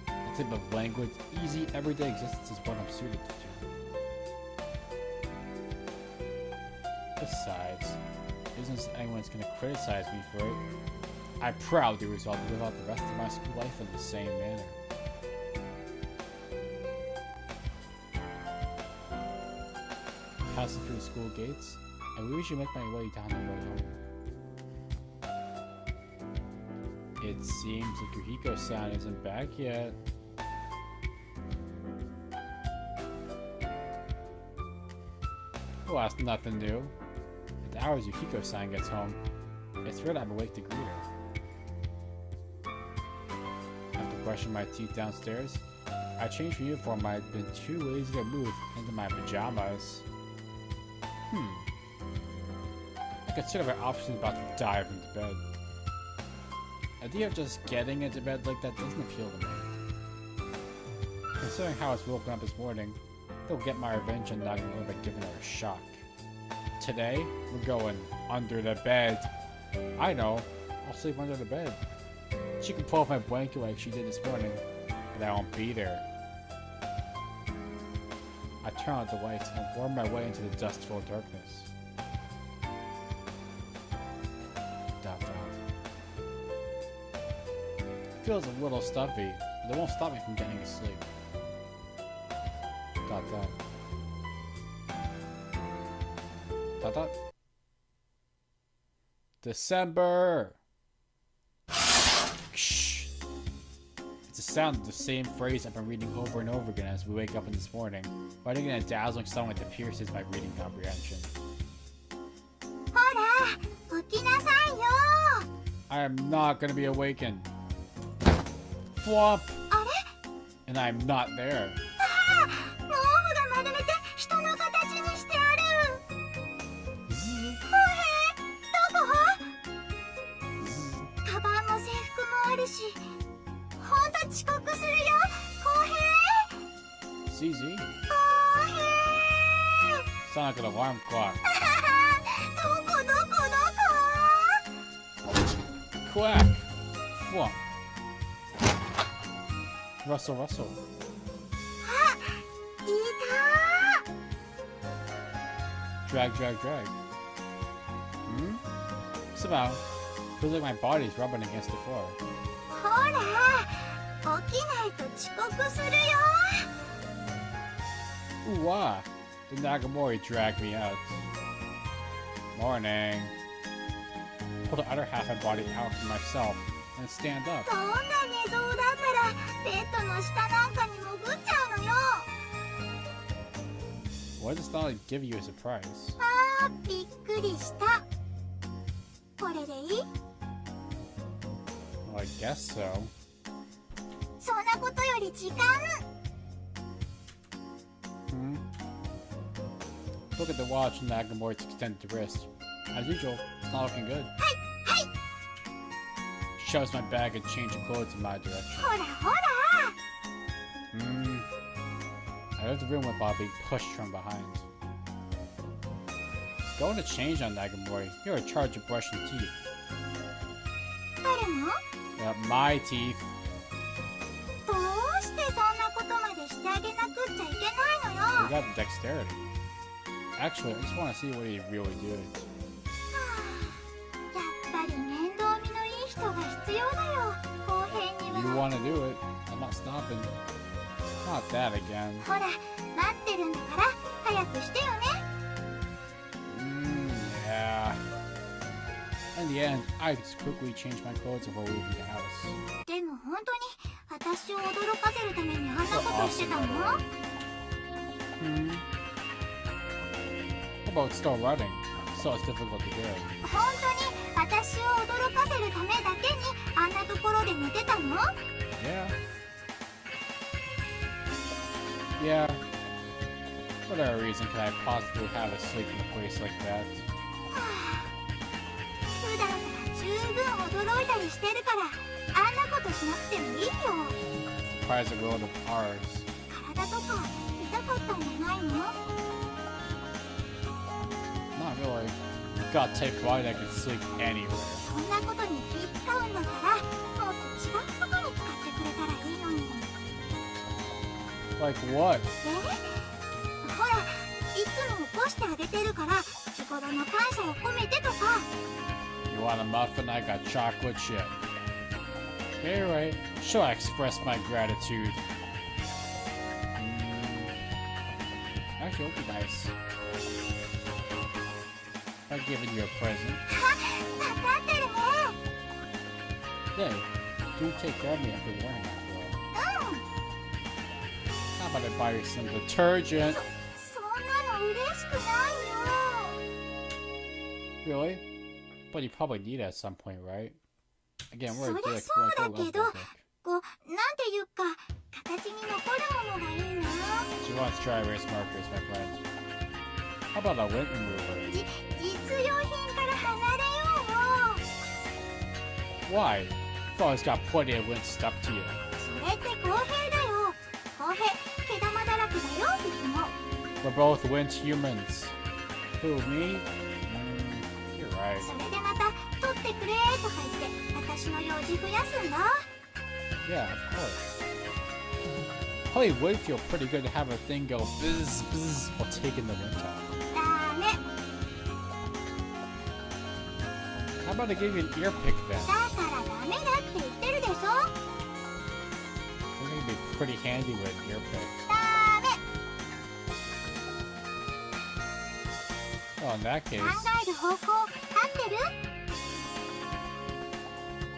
That type of languid, easy, everyday existence is what I'm suited to. Besides, isn't anyone's gonna criticize me for it? I proudly resolve to live out the rest of my school life in the same manner. Passing through the school gates, I usually make my way down the road home. It seems like Yukiko-san isn't back yet. Well, that's nothing new. At the hours Yukiko-san gets home, it's rare that I'm awake to greet her. After brushing my teeth downstairs, I changed from uniform I had been too lazy to move into my pajamas. I consider my options about to dive into bed. The idea of just getting into bed like that doesn't appeal to me. Considering how I was woken up this morning, they'll get my revenge on Nagamori by giving her a shock. Today, we're going under the bed. I know, I'll sleep under the bed. She can pull off my blanket like she did this morning, but I won't be there. I turn on the lights and worm my way into the dustful darkness. Dot dot. It feels a little stuffy, but it won't stop me from getting to sleep. Dot dot. Dot dot. December! Shh. It's a sound of the same phrase I've been reading over and over again as we wake up in this morning, writing in a dazzling sunlight that pierces my reading comprehension. ほら起きなさいよ I am not gonna be awakened. Flop! あれ And I'm not there. 毛布が丸めて人の形にしてある Zzz, 浩平どこ zzz. カバンも制服もあるしほんと遅刻するよ浩平 CZ? 浩平 Sound like an alarm clock. どこ Quack! Flop. Rustle, rustle. いた Drag, drag, drag. Somehow, feels like my body's rubbing against the floor. ほら起きないと遅刻するよ Ooh, ah! The Nagamori dragged me out. Morning. Pull the other half of my body out from myself and stand up. こんな寝相だったらベッドの下なんかに潜っちゃうのよ Why does this not give you a surprise? あーびっくりしたこれでいい Well, I guess so. そんなことより時間 Look at the watch and Nagamori's extended wrist. As usual, it's not looking good. Shoves my bag and change of clothes in my direction. ほらほら I left the room with Bobby pushed from behind. Going to change on Nagamori. You're in charge of brushing teeth. 誰の My teeth. どうしてそんなことまでしてあげなくっちゃいけないの You よ got the dexterity. Actually, I just want to see what he really did. やっぱり面倒見のいい人が必要だよ公平に You は want to do it? I'm not stopping. Not that again. ほら待ってるんだから早くしてよね Yeah. In the end, I just quickly changed my clothes before leaving the house. でも本当に私を驚かせるためにあんなことしてたの How about still running? So it's difficult to do. 本当に私を驚かせるためだけにあんなところで寝てたの Yeah. Yeah. For whatever reason could I possibly have us sleep in a place like that? 普段から十分驚いたりしてるからあんなことしなくてもいいよ Surprise the world of ours. 体とか痛かったんじゃないの Not really. You've got type body that can sleep anywhere. そんなことに気使うんだからもっと違うことに使ってくれたらいいのに Like what? ほらいつも起こしてあげてるから日頃の感謝を込めてとか You want a muffin? I got chocolate chip. Okay, right. Shall I express my gratitude? Actually, it would be nice. I've given you a present. 分かってるね Hey, do take care of me after warning after all. うん How about I buy you some detergent? そんなの嬉しくないよ Really? But you probably need it at some point, right? Again, we're a そりゃ dick. そうだ Like, we'll け love ど that dick. こうなんていうか形に残るものがいいな She wants dry erase markers, my friend. How about a lint remover? 実用品から離れようも Why? You've always got plenty of lint stuck to you. それって公平だよ公平毛玉だらけだよいつも We're both lint humans. Who, me? You're right. それでまた取ってくれとか言って私の用事増やすんだ Yeah, of course. Probably would feel pretty good to have a thing go bzz bzz while taking the lint out. ダメ How about I give you an ear pick then? だからダメだって言ってるでしょ We're gonna be pretty handy with an ear pick. ダメ Well, in that case, 考える方向合ってる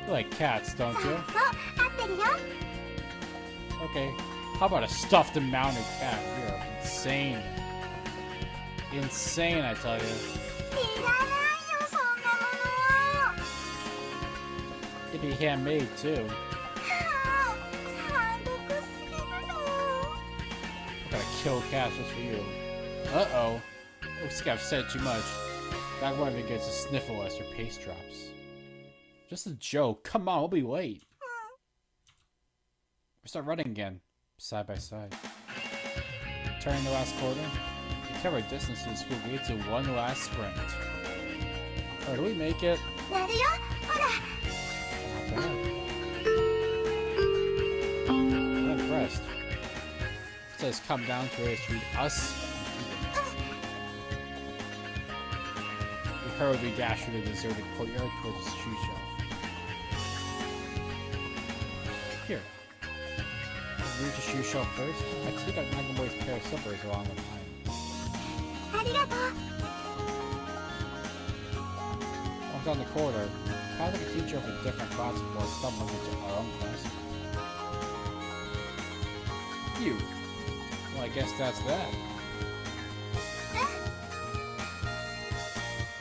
you like cats, don't そう you? そう合ってるよ Okay. How about a stuffed and mounted cat? You're insane. Insane, I tell you. いらないよそんなもの It'd be handmade too. 残酷すぎるの I'm gonna kill cats just for you. Uh-oh. Looks like I've said too much. That one gets a sniffle as your pace drops. Just a joke. Come on, we'll be late. We start running again, side by side. Turning the last corner, we cover distance to the school gates in one last sprint. Alright, do we make it? なるよほら Not bad. I'm impressed. It says come down to it to read us. We hurriedly dash through the deserted courtyard towards the shoe shelf. Here. Reach the shoe shelf first. I take out Nagamori's pair of slippers along the line. ありがとう Walk down the corridor. Kind of like a teacher of a different class before stumbling into our own class. You. Well, I guess that's that.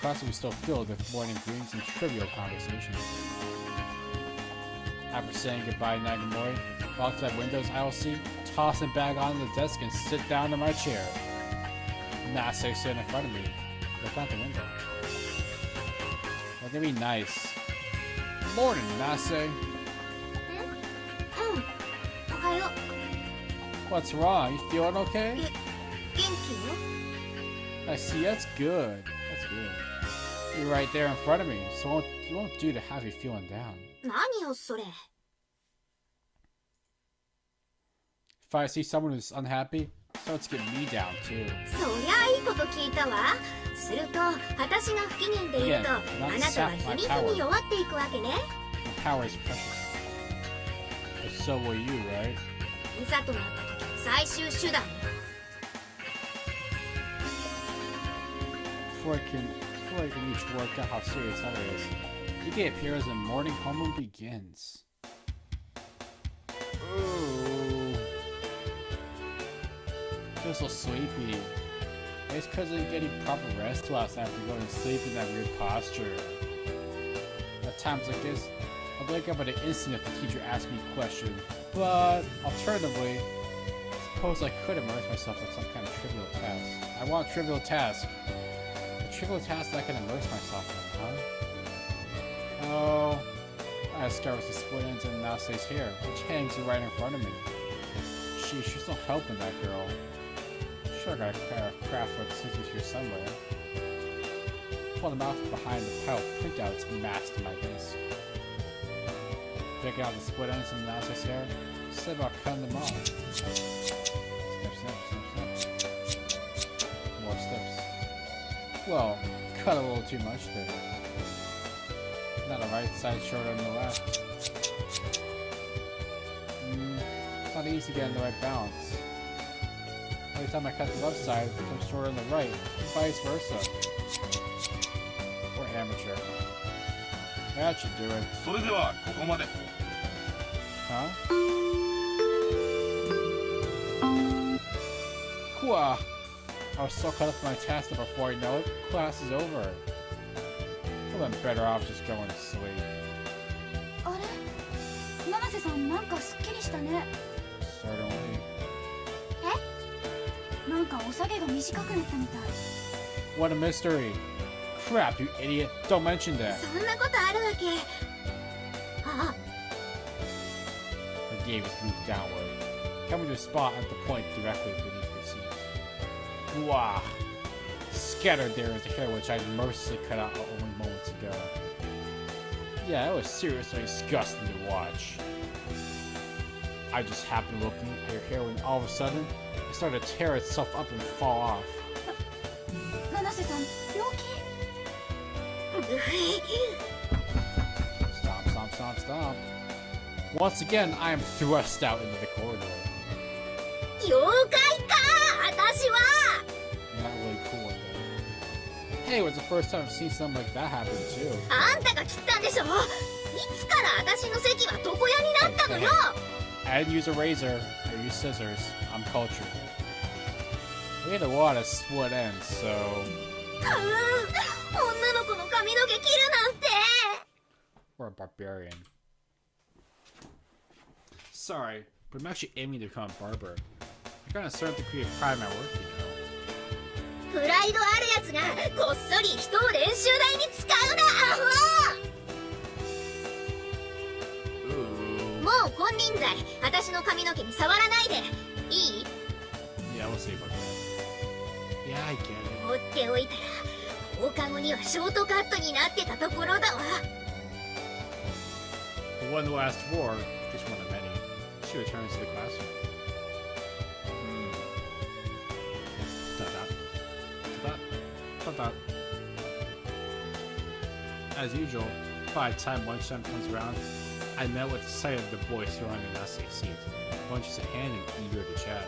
Class will be still filled with morning greetings and trivial conversations. After saying goodbye to Nagamori, walk to that windows I will see, toss it back onto the desk and sit down in my chair. Nase sitting in front of me. Look out the window. Look at me nice. Morning, Nase. うんおはよう What's wrong? You feeling okay? 元気よ I see, that's good. That's good. You're right there in front of me, so it won't do to have you feeling down. 何よそれ If I see someone who's unhappy, starts to get me down too. そりゃいいこと聞いたわすると私が不機嫌でいると Again, あなたは日に日に弱っていくわけね My power is precious. But so will you, right? いざとなった時の最終手段よ Before I can each work out how serious that is, Ike appears and morning homeroom begins. Ooh. Feel so sleepy. It's because I didn't get any proper rest last night after going to sleep in that weird posture. At times like this, I'll wake up at an instant if the teacher asks me a question. But, alternatively, I suppose I could immerse myself in some kind of trivial task. I want a trivial task. A trivial task that I can immerse myself in, huh? Oh, I discovered the split ends in Nase's hair, which hangs right in front of me. She's no helping that girl. Sure, I got a craft work scissors here somewhere. Pull them out from behind the pile of printouts amassed to my desk. Picking out the split ends in Nase's hair, set about cutting them off. Snip, snip, snip, snip. More snips. Well, cut a little too much there. Not the right side shorter than the left. It's not easy getting the right balance. Every time I cut the left side, it becomes shorter than the right, and vice versa. We're amateur. That should do it. それではここまで Huh? Cool. I was so caught up in my task that before I know it, class is over. Well, I'm better off just going to sleep. あれ七瀬さんなんかすっきりしたね Certainly. なんかお下げが短くなったみたい What a mystery. Crap, you idiot. Don't mention that. そんなことあるわけ。あ、 Her gaze moved downward, coming to a spot at the point directly beneath her seat. Wah! Scattered there is the hair which I mercilessly cut out only moments ago. Yeah, it was seriously disgusting to watch. I just happened to look at your hair when all of a sudden it started to tear itself up and fall off. 七瀬さん、病気？ Stop, stop, stop, stop. Once again, I am thrust out into the corridor. 妖怪か、私は。 Not really cool though. Hey, it was the first time I've seen something like that happen too. あんたが切ったんでしょ。いつから私の席は床屋になったのよ。 I didn't use a razor. I used scissors. I'm cultured. We had a lot of split ends, so... 女の子の髪の毛切るなんて。 We're a barbarian. Sorry, but I'm actually aiming to become a barber. I got a certain degree of pride in my work, you know. プライドあるやつがこっそり人を練習台に使うな、アホ。もう金輪際私の髪の毛に触らないでいい？ Yeah, we'll see about that. Yeah, I get it. 放っておいたら放課後にはショートカットになってたところだわ。 The one who asked for, just one of many. She returns to the classroom. As usual, by the time lunchtime comes around, I met with the sight of the boy surrounding an essay seat, bunches of hand and eager to chat.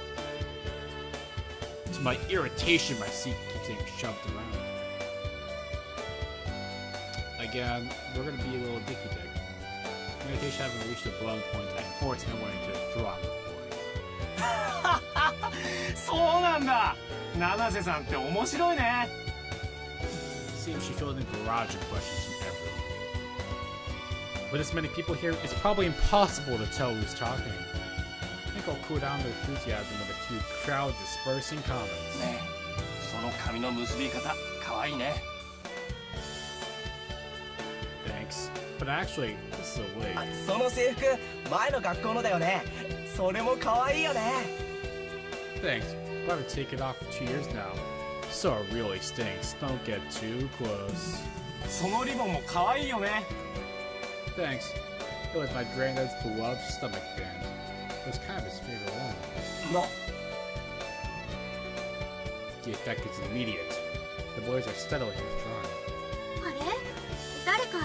To my irritation, my seat keeps getting shoved around. Again, we're gonna be a little dicky-dick. Irritation having reached a blowing point, I forced my way into a throng of boys. そうなんだ。七瀬さんって面白いね。 Seems she filled in barrage of questions from everyone. With this many people here, it's probably impossible to tell who's talking. I think I'll cool down the enthusiasm with a few crowd-dispersing comments. ねえ、その髪の結び方かわいいね。 Thanks. But actually, this is a wig. あ、その制服前の学校のだよね。それも可愛いよね。 Thanks. But I've taken it off for 2 years now. So it really stinks. Don't get too close. そのリボンも可愛いよね。 Thanks. It was my granddad's beloved stomach band. It was kind of his favorite one. の The effect is immediate. The boys are steadily withdrawing. あれ？誰か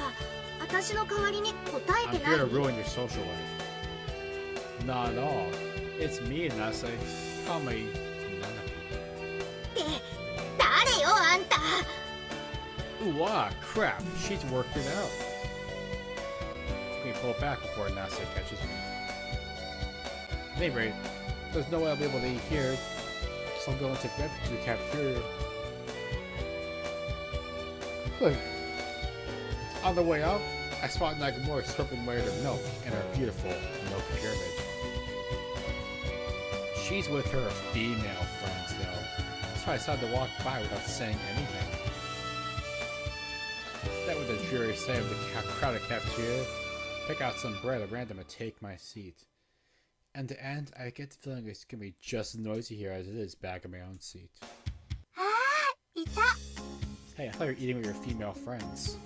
私の代わりに答え I'm てない？ here to ruin your social life. Not at all. It's me, Nase. Call me Nanapi. って誰よあんた。 Ooh, ah, crap. She's worked it out. Let me pull it back before Nase catches me. At any rate, there's no way I'll be able to eat here, so I'm going to the cafeteria. Look. On the way out, I spot Nagamori slipping away her milk in her beautiful milk pyramid. She's with her female friends, though, so I decided to walk by without saying anything. Then with a dreary sight of the crowded cafeteria, pick out some bread at random and take my seat. And to end, I get the feeling it's gonna be just as noisy here as it is back in my own seat. あー、いた。 Hey, I thought you were eating with your female friends.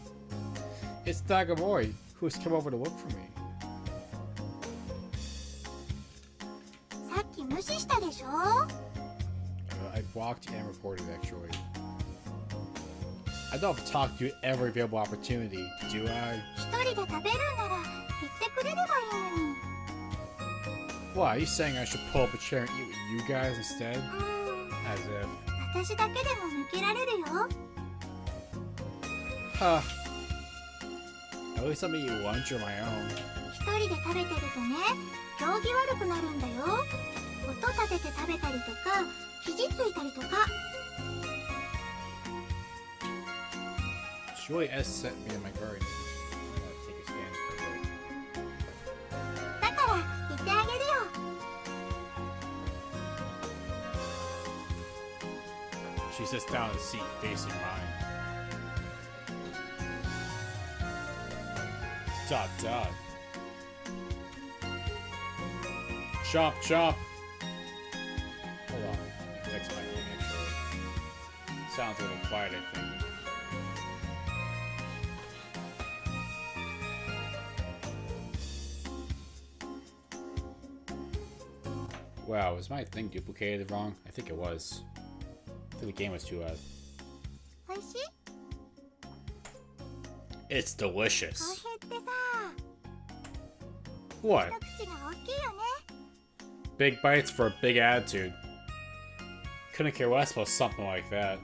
It's Nagamori, who's come over to look for me. さっき無視したでしょ。 I walked and reported, actually. I don't have to talk to you at every available opportunity, do I? 一人で食べるんなら言ってくれればいいのに。 What, are you saying I should pull up a chair and eat with you guys instead? As if. 私だけでも抜けられるよ。 Huh. At least let me eat lunch on my own. 一人で食べてるとね、行儀悪くなるんだよ。音立てて食べたりとか、肘ついたりとか。 She really has set me in my garden. I'm gonna take a stand for it. だから言ってあげるよ。She sits down in the seat facing mine. Dot dot. Chomp chomp. Hold on. Fix my thing actually. Sounds a little quiet, I think. Wow, was my thing duplicated wrong? I think it was. I think the game was too loud. おいしい？ It's コー delicious. ヘイってさ、 What? 一口が大きいよね。 Big bites for a big attitude. Couldn't care less about something like that.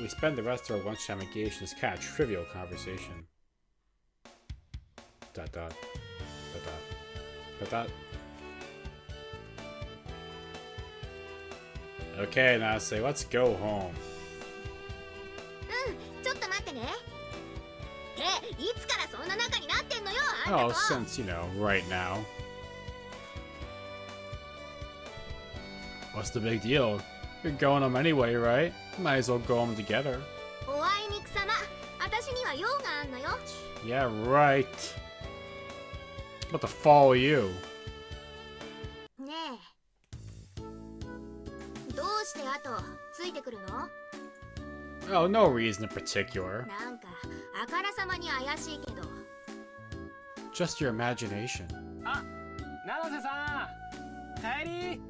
We spend the rest of our lunchtime engaged in this kind of trivial conversation. Dot dot. Dot dot. Dot dot. Okay, now say let's go home. うん、ちょっと待ってね。っていつからそんな仲になってんのよ、あんた Oh, と。 since, you know, right now. What's the big deal? You're going home anyway, right? Might as well go home together. おあいにくさま、私には用があんのよ。 Yeah, right. I'm about to follow you. ねえ。どうして後ついてくるの？ Oh, no reason in particular. なんかあからさまに怪しいけど。 Just your imagination. 七瀬さん、帰り。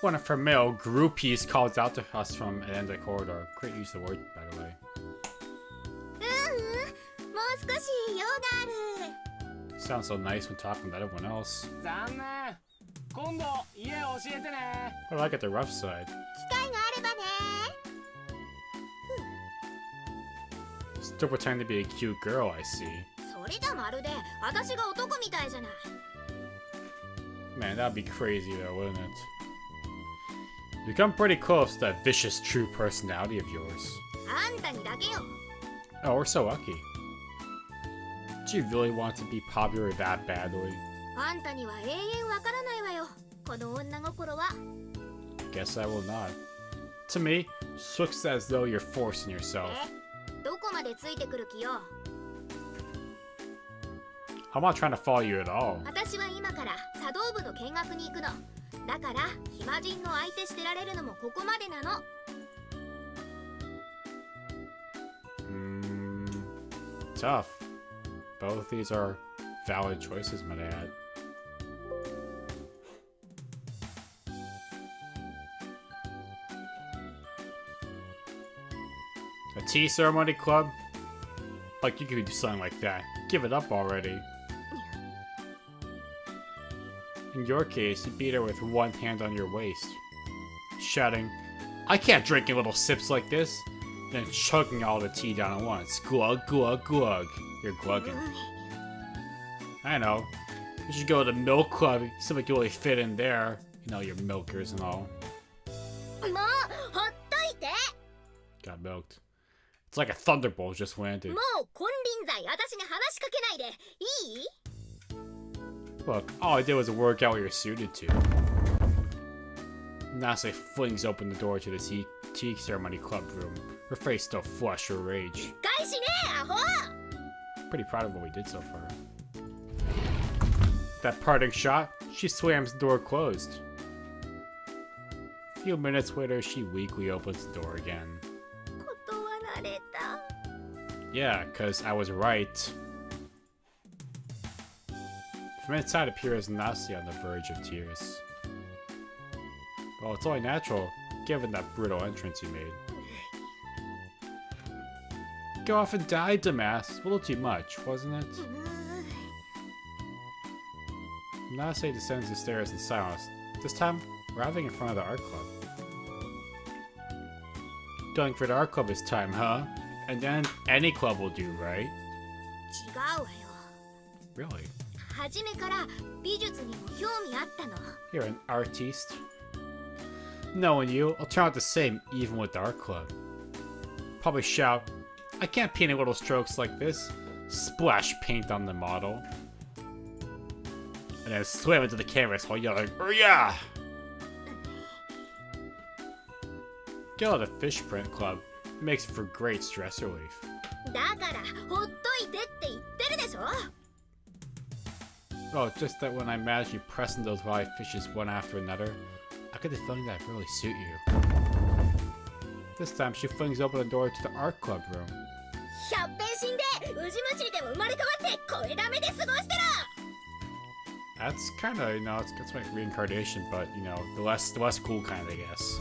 One of her male groupies calls out to us from an end of the corridor. Great use of the word, by the way. もう少し用がある。 Sounds so nice when talking to everyone else. 残念。今度家教えてね。 But I like it the rough side. 機会があればね。 Still pretending to be a cute girl, I see. それじゃまるで私が男みたいじゃない。 Man, that'd be crazy though, wouldn't it? You come pretty close to that vicious true personality of yours. あんたにだけよ。 Oh, we're so lucky. Do you really want to be popular that badly? あんたには永遠わからないわよ。この女心は。 Guess I will not. To me, this looks as though you're forcing yourself. どこまでついてくる気よ。 I'm not trying to follow you at all. 私は今から茶道部の見学に行くの。だから暇人の相手してられるのもここまでなの。 Tough. Both these are valid choices, might I add. A tea ceremony club? Like, you could do something like that. Give it up already. In your case, you beat her with one hand on your waist, shouting, "I can't drink in little sips like this!" Then chugging all the tea down at once. Glug, glug, glug. You're glugging. I know. You should go to the milk club. You seem like you really fit in there. You know, your milkers and all. もうほっといて。 Got milked. It's like a thunderbolt just landed. もう金輪際私に話しかけないでいい？ Look, all I did was work out what you're suited to. Nase flings open the door to the tea ceremony club room. Her face still flushed with rage. 返しねえアホ。 Pretty proud of what we did so far. That parting shot, she slams the door closed. A few minutes later, she weakly opens the door again. 断られた。 Yeah, 'cause I was right. From inside appears Nasi on the verge of tears. Well, it's only natural, given that brutal entrance you made. Go off and die, Damas. A little too much, wasn't it? Nase descends the stairs in silence. This time, arriving in front of the art club. Going for the art club this time, huh? And then any club will do, right? 違うわよ。 Really? 初めから美術にも興味あったの。 You're an artiste. Knowing you, I'll turn out the same even with the art club. Probably shout, "I can't paint in little strokes like this." Splash paint on the model. And then slam into the canvas while yelling, "Yeah!" Get out of the fish print club. It makes for great stress relief. だからほっといてって言ってるでしょ。 Oh, just that when I imagine you pressing those live fishes one after another, I get the feeling that really suit you. This time she flings open the door to the art club room. 百変身でウジ虫でも生まれ変わって声ダメで過ごしてる。 That's kind of, it's like reincarnation, but, the less cool kind, I guess.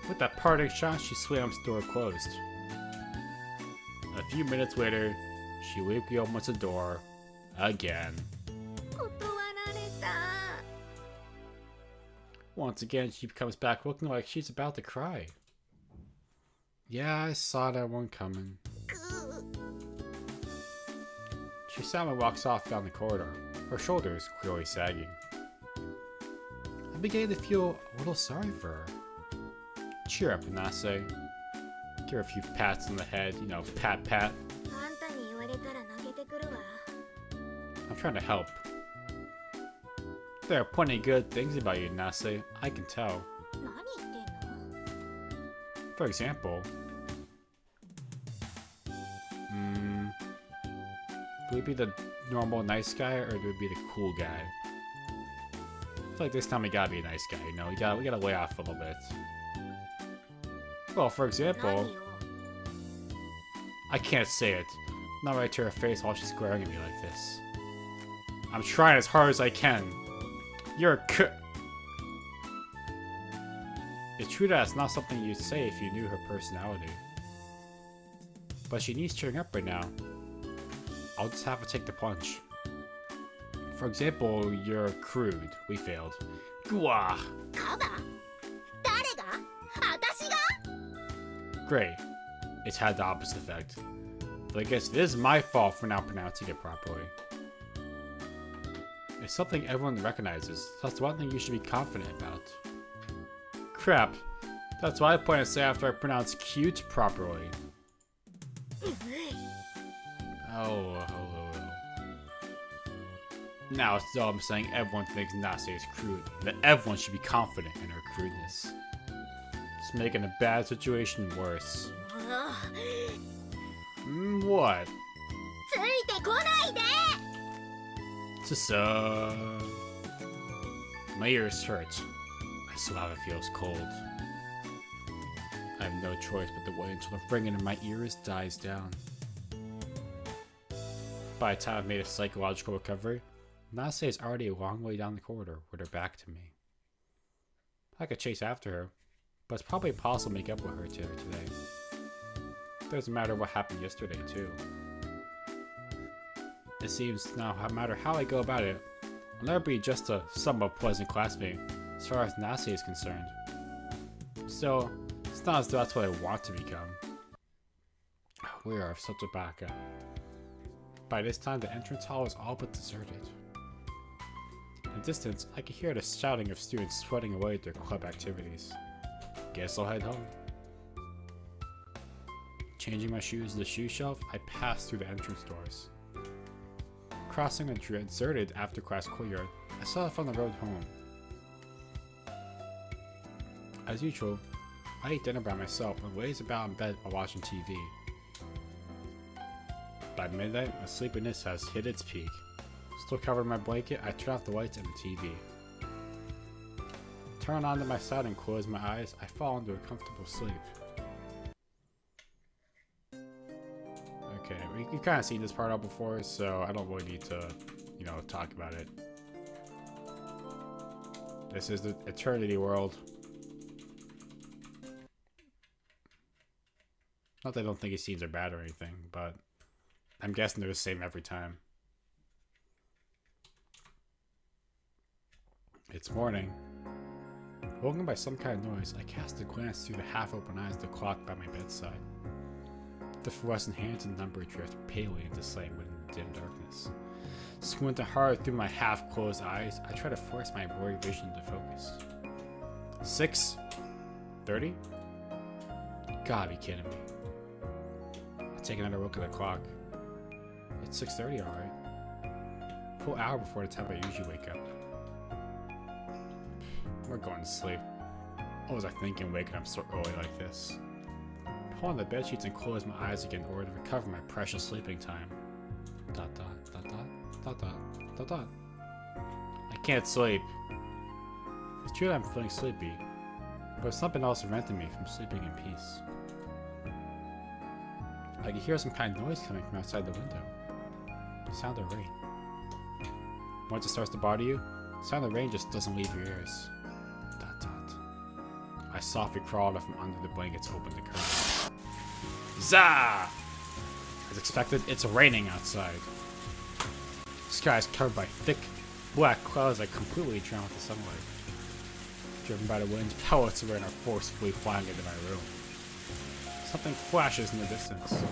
With that parting shot, she slams the door closed. A few minutes later, she weakly opens the door again. 断られた。 Once again, she comes back looking like she's about to cry. Yeah, I saw that one coming. She silently walks off down the corridor, her shoulders clearly sagging. I'm beginning to feel a little sorry for her. Cheer up, Inase. Give her a few pats on the head, pat pat. あんたに言われたら泣けてくるわ。 I'm trying to help. There are plenty of good things about you, Inase. I can tell. 何言ってんの？ For example, would it be the normal nice guy or would it be the cool guy? I feel like this time we gotta be a nice guy, we gotta lay off a little bit. Well, for example, 何よ。 I can't say it. Not right to her face while she's glaring at me like this. I'm trying as hard as I can. You're a It's true that it's not something you'd say if you knew her personality. But she needs cheering up right now. I'll just have to take the punch. For example, you're crude. We failed. Gua! カバ？誰が？私が？ Great. It's had the opposite effect. But I guess it is my fault for not pronouncing it properly. It's something everyone recognizes, so that's one thing you should be confident about. Crap. That's what I plan to say after I pronounce cute properly. Oh. Now it's all I'm saying everyone thinks Nase is crude, and that everyone should be confident in her crudeness. It's making a bad situation worse. What? ついてこないで。 My ears hurt. My saliva feels cold. I have no choice but to wait until the ringing in my ears dies down. By the time I've made a psychological recovery, Nase is already a long way down the corridor with her back to me. I could chase after her, but it's probably impossible to make up with her today. Doesn't matter what happened yesterday, too. It seems now, no matter how I go about it, I'll never be just a somewhat pleasant classmate as far as Nase is concerned. Still, it's not as though that's what I want to become. We are such a backup. By this time, the entrance hall is all but deserted. In the distance, I can hear the shouting of students sweating away at their club activities. Guess I'll head home. Changing my shoes to the shoe shelf, I pass through the entrance doors. Crossing a deserted after-class courtyard, I set off on the road home. As usual, I eat dinner by myself and lays about in bed while watching TV. By midnight, my sleepiness has hit its peak. Still covered in my blanket, I turn off the lights and the TV. Turn onto my side and close my eyes, I fall into a comfortable sleep. Okay, we've kind of seen this part out before, so I don't really need to, talk about it. This is the Eternity world. Not that I don't think his scenes are bad or anything, but I'm guessing they're the same every time. It's morning. Woken by some kind of noise, I cast a glance through the half-open eyes of the clock by my bedside. The fluorescent hands and number drift palely into sight within the dim darkness. Squinting hard through my half-closed eyes, I try to force my blurry vision to focus. 6:30? Gotta be kidding me. I take another look at the clock. It's 6:30, alright. A full hour before the time I usually wake up. We're going to sleep. What was I thinking waking up so early like this? Pull on the bed sheets and close my eyes again in order to recover my precious sleeping time. Dot dot dot dot dot dot dot dot. I can't sleep. It's true that I'm feeling sleepy, but there's something else preventing me from sleeping in peace. I can hear some kind of noise coming from outside the window. The sound of rain. Once it starts to bother you, the sound of rain just doesn't leave your ears. Dot dot. I softly crawled up from under the blankets to open the curtain. Zah! As expected, it's raining outside. The sky is covered by thick, black clouds that completely drown the sunlight. Driven by the wind, pellets of rain are forcefully flying into my room. Something flashes in the distance.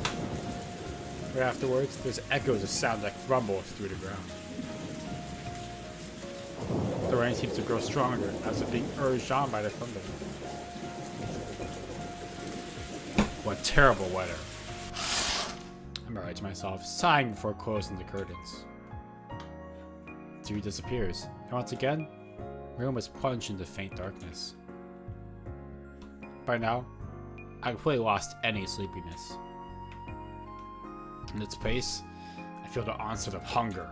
Right afterwards, there's echoes of sound that rumbles through the ground. The rain seems to grow stronger as it's being urged on by the thunder. What terrible weather. I murmured to myself, sighing before closing the curtains. Dew disappears, and once again, my room is plunged into faint darkness. By now, I completely lost any sleepiness. In its place, I feel the onset of hunger.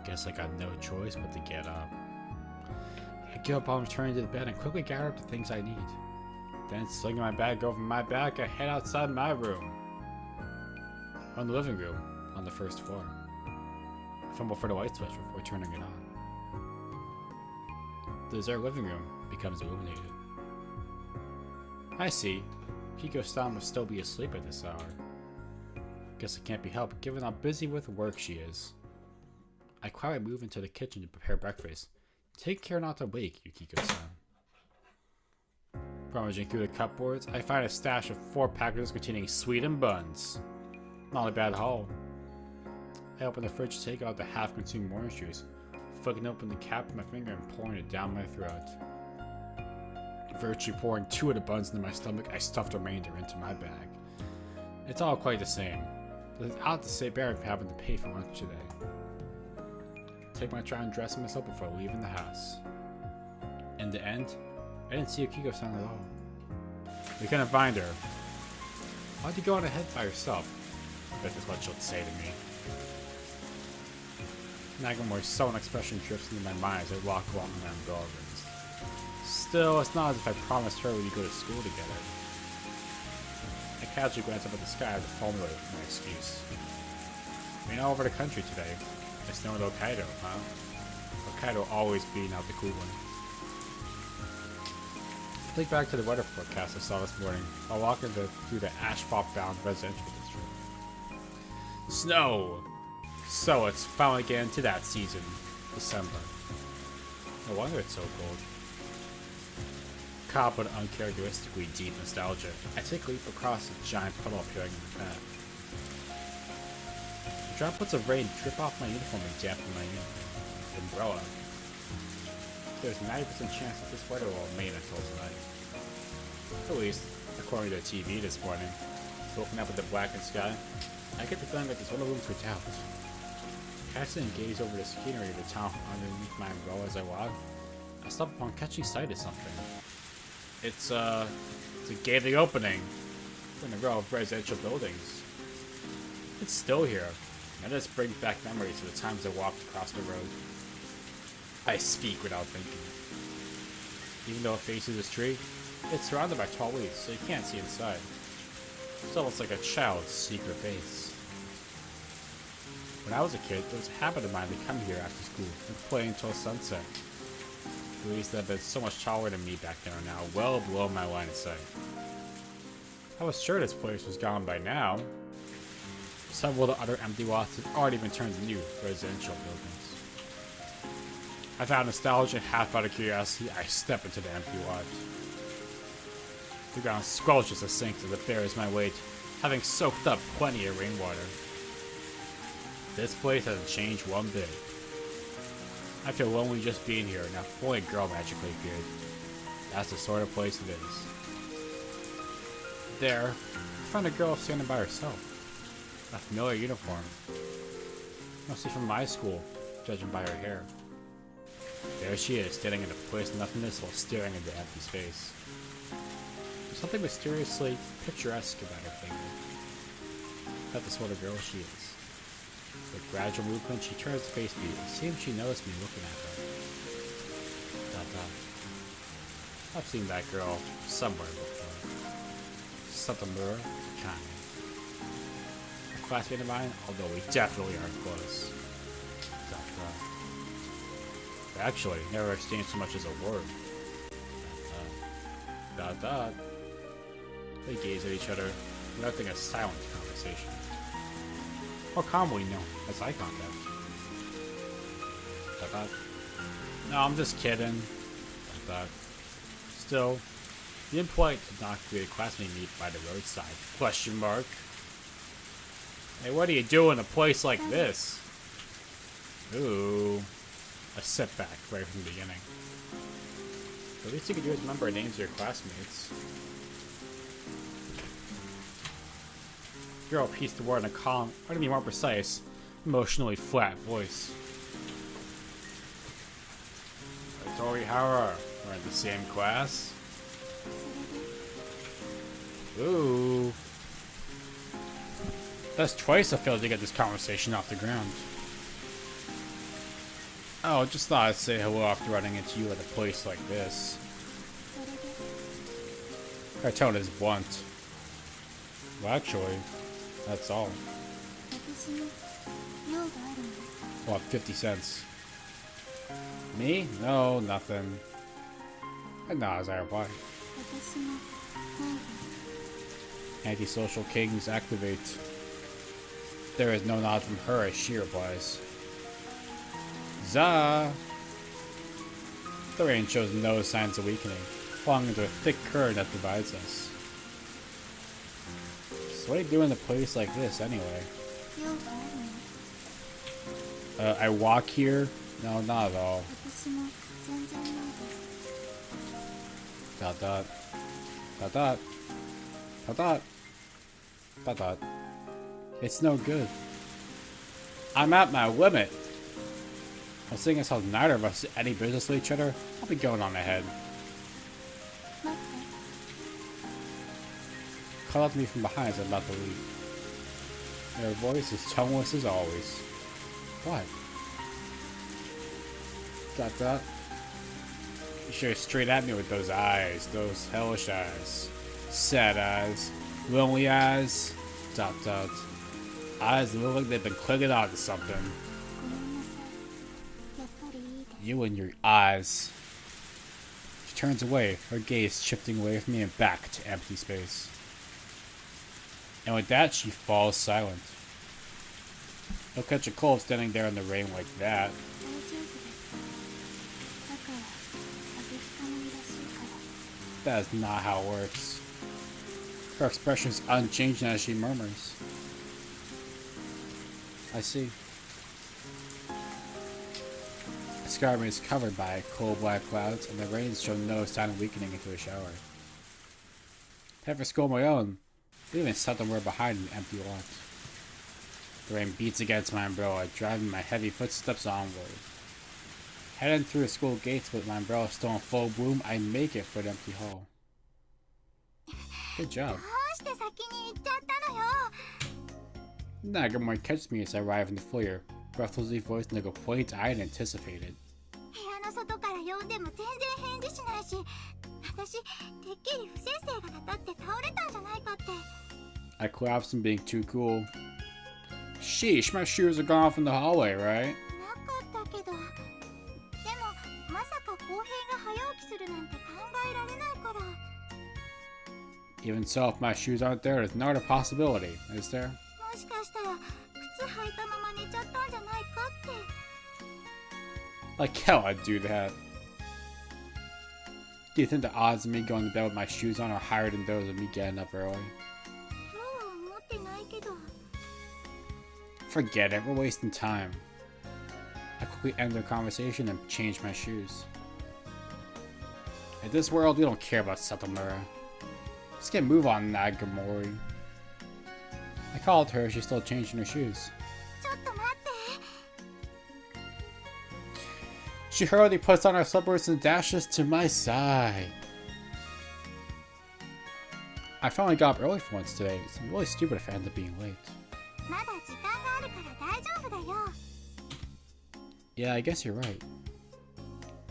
Guess I got no choice but to get up. I get up on returning to the bed and quickly gather up the things I need. Then, slinging my bag over my back, I head outside my room. I'm in the living room, on the first floor. I fumble for the light switch before turning it on. The dessert living room becomes illuminated. I see. Kiko-san must still be asleep at this hour. Guess it can't be helped given how busy with work she is. I quietly move into the kitchen to prepare breakfast. Take care not to wake Yukiko-san. Rummaging through the cupboards, I find a stash of 4 packages containing sweetened buns. Not a bad haul. I open the fridge to take out the half-consumed orange juice, flicking open the cap with my finger and pouring it down my throat. Virtually pouring 2 of the buns into my stomach, I stuffed the remainder into my bag. It's all quite the same. Without the same barrier of having to pay for lunch today. Take my try and dressing myself before leaving the house. In the end, I didn't see Yukiko-san at all. We couldn't find her. Why'd you go on ahead by yourself? I bet that's what she'll say to me. Nagamori's sullen expression drifts into my mind as I walk along the umbrella rings. Still, it's not as if I promised her we'd go to school together. I casually glance up at the sky to formulate my excuse. We're all over the country today. It's snowing in Hokkaido, huh? Hokkaido always being out the cool one. Think back to the weather forecast I saw this morning while walking through the asphalt-bound residential district. Snow! So it's finally getting to that season, December. No wonder it's so cold. Caught with uncharacteristically deep nostalgia, I take a leap across a giant puddle appearing in the path. Droplets of rain drip off my uniform and dampen my umbrella. There's a 90% chance that this weather will remain until tonight. At least, according to the TV this morning, looking up at the blackened sky, I get the feeling that there's little room for doubt. Casting and gaze over the scenery of the town from underneath my umbrella as I walk, I stumble upon catching sight of something. It's a gated opening in a row of residential buildings. It's still here, and this brings back memories of the times I walked across the road. I speak without thinking. Even though it faces this tree, it's surrounded by tall leaves, so you can't see inside. It's almost like a child's secret base. When I was a kid, it was a habit of mine to come here after school and play until sunset. The leaves that have been so much taller than me back then are now well below my line of sight. I was sure this place was gone by now. Several of the other empty lots had already been turned into new residential buildings. I found nostalgia and half out of curiosity, I step into the empty lot. The ground squelches as it sinks as it bears my weight, having soaked up plenty of rainwater. This place hasn't changed one bit. I feel lonely just being here, and a boy and girl magically appeared. That's the sort of place it is. There, I found a girl standing by herself. A familiar uniform. Mostly from my school, judging by her hair. There she is, standing in a place of nothingness while staring into empty space. There's something mysteriously picturesque about her figure. Not the sort of girl she is. With gradual movement, she turns to face me. It seems she noticed me looking at her. I've seen that girl somewhere before. Satomura Kane. A classmate of mine, although we definitely aren't close. Actually, never exchanged so much as a word. They gaze at each other, conducting a silent conversation. More commonly known as eye contact. No, I'm just kidding. Still, the impolite to not create a classmate meet by the roadside. Question mark. Hey, what do you do in a place like this? Ooh. A setback right from the beginning. The least you can do is remember names of your classmates. Girl pieced the word in a calm, or to be more precise, emotionally flat voice. Tori Hara, we're in the same class? Ooh. That's twice I failed to get this conversation off the ground. Oh, just thought I'd say hello after running into you at a place like this. Her tone is blunt. Well, actually, that's all. What, 50 cents? Me? No, nothing. And now as I reply. Antisocial kings activate. There is no nod from her as she replies. Za! The rain shows no signs of weakening, falling into a thick current that divides us. So what do you do in a place like this, anyway? I walk here? No, not at all. Dot dot. Dot dot. Dot dot. Dot dot. It's no good. I'm at my limit. Well, seeing as how neither of us has any business with each other, I'll be going on ahead. Called out to me from behind as I'm about to leave. Their voice is toneless as always. What? Dot dot. You stare straight at me with those eyes, those hellish eyes. Sad eyes. Lonely eyes. Dot dot. Eyes that look like they've been clinging on to something. You and your eyes. She turns away, her gaze shifting away from me and back to empty space. And with that, she falls silent. Don't catch a cold standing there in the rain like that. That is not how it works. Her expression is unchanging as she murmurs. I see. The sky is covered by cold black clouds, and the rains show no sign of weakening into a shower. Head for school on my own, leaving somewhere behind an empty lot. The rain beats against my umbrella, driving my heavy footsteps onward. Heading through the school gates with my umbrella still in full bloom, I make it for the empty hall. Good job. Nagamori catches me as I arrive in the foyer, breathlessly voicing a complaint I had anticipated. I collapsed from being too cool. Sheesh, my shoes are gone off in the hallway, right? Even so, if my shoes aren't there, there's not a possibility, is there? Like hell I'd do that. Do you think the odds of me going to bed with my shoes on are higher than those of me getting up early? Forget it, we're wasting time. I quickly end the conversation and change my shoes. In this world, we don't care about Satomura. Let's get a move on, Nagamori. I called her, she's still changing her shoes. She hurriedly puts on her slippers and dashes to my side. I finally got up early for once today. It's really stupid if I end up being late. まだ時間があるから大丈夫だよ。 Yeah, I guess you're right.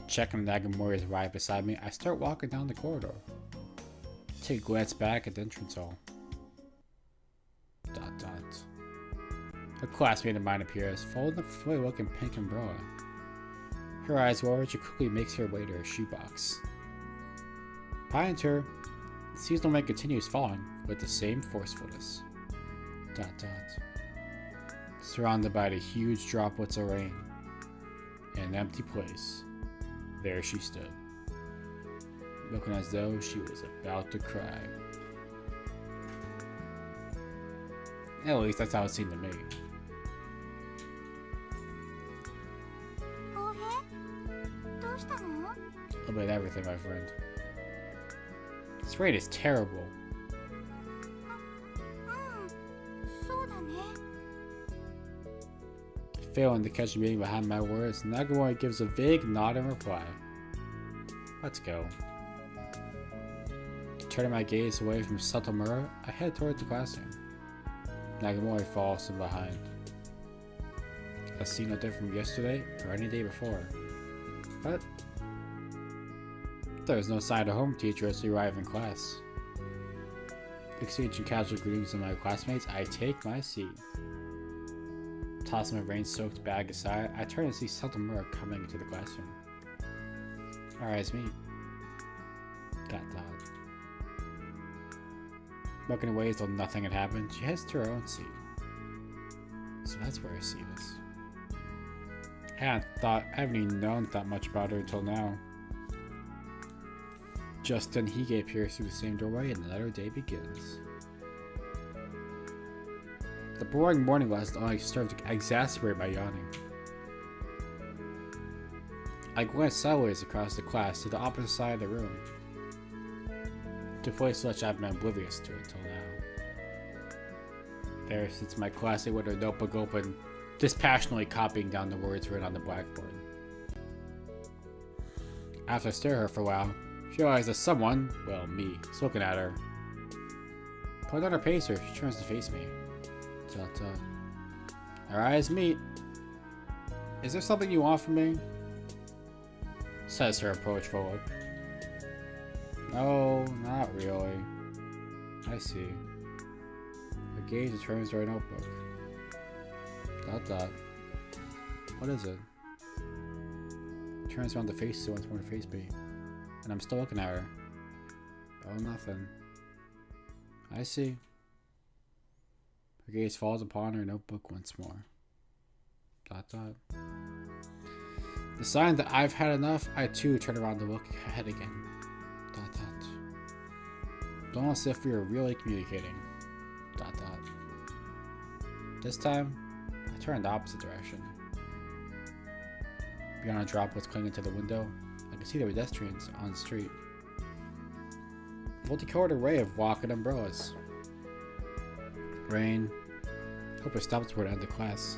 Checking Nagamori's ride beside me, I start walking down the corridor. Take a glance back at the entrance hall. ... A classmate of mine appears, folding a familiar-looking pink umbrella. Her eyes roll, she quickly makes her way to her shoebox. Behind her, the seasonal rain continues falling with the same forcefulness. ... Surrounded by the huge droplets of rain, in an empty place, there she stood, looking as though she was about to cry. At least that's how it seemed to me. 浩平、どうしたの？ A little bit of everything, my friend. This rain is terrible. そうだね。 Failing to catch me behind my words, Nagamori gives a vague nod in reply. Let's go. Turning my gaze away from Satomura, I head towards the classroom. Nagamori follows from behind. I see no different from yesterday or any day before. But there is no sign of home teacher as we arrive in class. Exchanging casual greetings with my classmates, I take my seat. Tossing my rain-soaked bag aside, I turn and see Satomura coming into the classroom. Our eyes meet. ... Looking away as though nothing had happened, she heads to her own seat. So that's where I see this. I haven't even known that much about her until now. Just then Hige appears through the same doorway and another day begins. The boring morning lesson only served to exacerbate my yawning. I glance sideways across the class to the opposite side of the room, to a place which I've been oblivious to until now. There sits my classmate with her notebook open, dispassionately copying down the words written on the blackboard. After I stare at her for a while, she realizes that someone, well, me, is looking at her. Putting on her pacer, she turns to face me. Our eyes meet. Is there something you want from me? Says her approachful look. No, not really. I see. Her gaze returns to her notebook. ... What is it? Turns around to face once more to face me, and I'm still looking at her. Oh, nothing. I see. Her gaze falls upon her notebook once more. ... The sign that I've had enough, I too turn around to look ahead again. ... Almost as if we were really communicating. ... This time, I turn in the opposite direction. Beyond a droplets clinging to the window, I can see the pedestrians on the street. Multicolored array of walking umbrellas. Rain. Hope it stops before the end of class.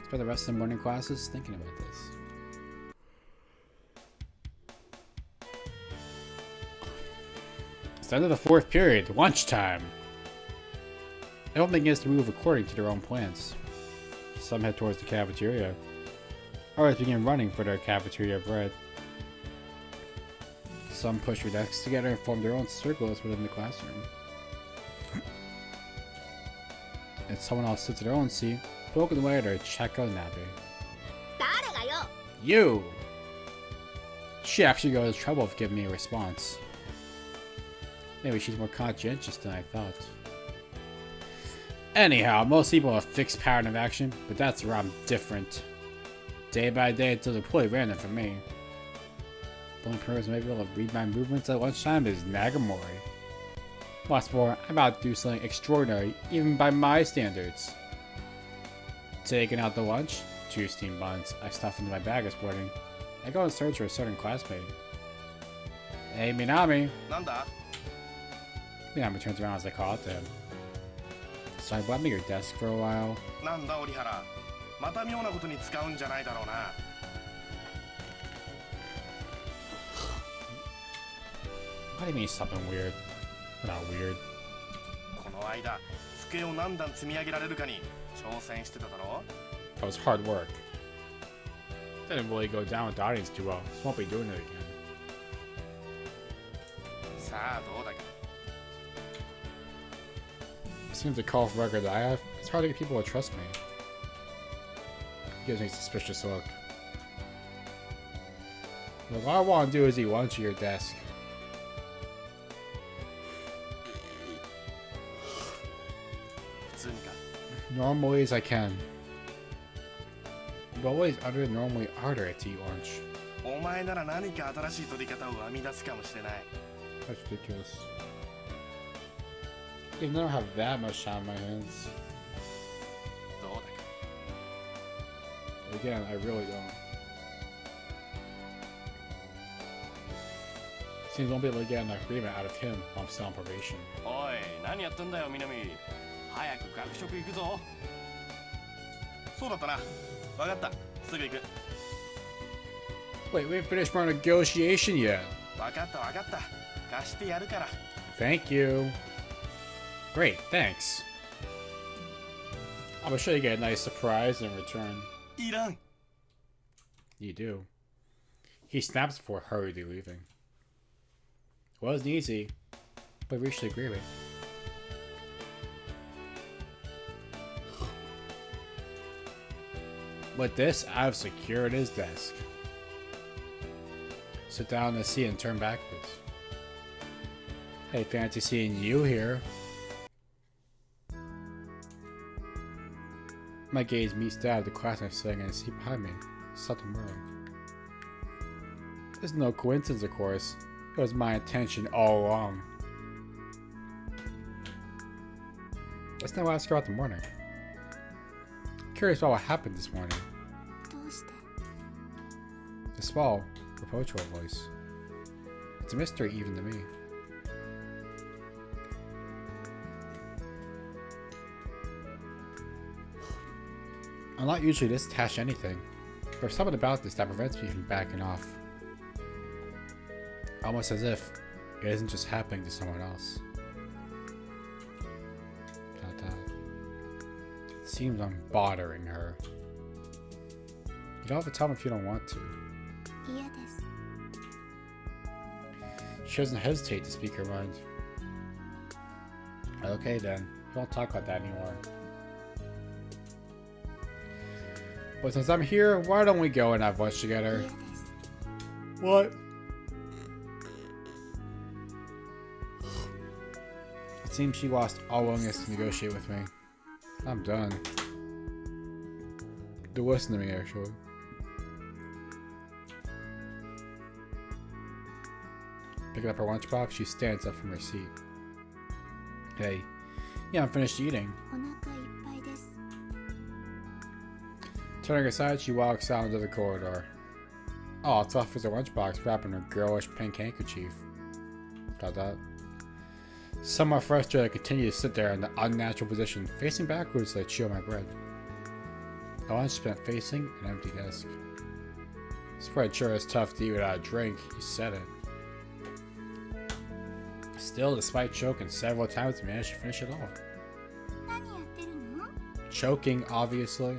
Spend the rest of the morning classes thinking about this. It's the end of the fourth period, lunchtime. Everyone begins to move according to their own plans. Some head towards the cafeteria. Others begin running for their cafeteria bread. Some push their desks together and form their own circles within the classroom. And someone else sits at their own seat, poking away at her checkout nappy. You! She actually goes to trouble of giving me a response. Maybe she's more conscientious than I thought. Anyhow, most people have a fixed pattern of action, but that's where I'm different. Day by day, it's completely random for me. The only person who may be able to read my movements at lunchtime is Nagamori. What's more, I'm about to do something extraordinary, even by my standards. Taking out the lunch, 2 steamed buns, I stuff into my bag this morning. I go in search for a certain classmate. Hey, Minami! なんだ Minami turns around as I call out to him. So I brought me your desk for a while. なんだ折原また妙なことに使うんじゃないだろうな What do you mean something weird? We're not weird. この間机を何段積み上げられるかに挑戦してただろ。 That was hard work. Didn't really go down with the audience too well. Just won't be doing it again. さあどうだか。 It seems the call for record that I have, it's hard to get people to trust me. Gives me a suspicious look. Look, all I want to do is eat lunch at your desk. Normally as I can. But always other than normally harder to eat lunch. お前なら何か新しい取り方を編み出すかもしれない。 That's ridiculous. I don't have that much time on my hands. どうだか。 Again, I really don't. Seems won't be able to get an agreement out of him while I'm still on probation. おい何やってんだよ南。早く学食行くぞ。そうだったな。わかった。すぐ行く。 Wait, we haven't finished our negotiation yet. わかったわかった。貸してやるから。 Thank you. Great, thanks. I'm sure you get a nice surprise in return. いらん。 You do. He snaps before hurriedly leaving. It wasn't easy, but we reached an agreement. With this, I've secured his desk. Sit down in the seat and turn backwards. Hey, fancy seeing you here. My gaze meets that of the classmate sitting in the seat behind me, Satomura. There's no coincidence, of course. It was my intention all along. Let's now ask her about the morning. Curious about what happened this morning. どうして The small, reproachful voice. It's a mystery even to me. I'm not usually this attached to anything. There's something about this that prevents me from backing off. Almost as if it isn't just happening to someone else. It seems I'm bothering her. You don't have to tell me if you don't want to. 嫌です She doesn't hesitate to speak her mind. Okay then, we won't talk about that anymore. But since I'm here, why don't we go and have lunch 嫌 together? です What? It seems she lost all willingness to negotiate with me. I'm done. Do listen to me, actually. Picking up her lunchbox, she stands up from her seat. Hey, yeah, I'm finished eating. お腹いっぱいです Turning aside, she walks out into the corridor. Oh, it's off as a lunchbox wrapped in her girlish pink handkerchief. Dot dot. Somewhat frustrated, I continue to sit there in the unnatural position, facing backwards as I chew my bread. My lunch spent facing an empty desk. This bread sure is tough to eat without a drink, you said it. Still, despite choking several times, I managed to finish it all. 何やってるの Choking, obviously.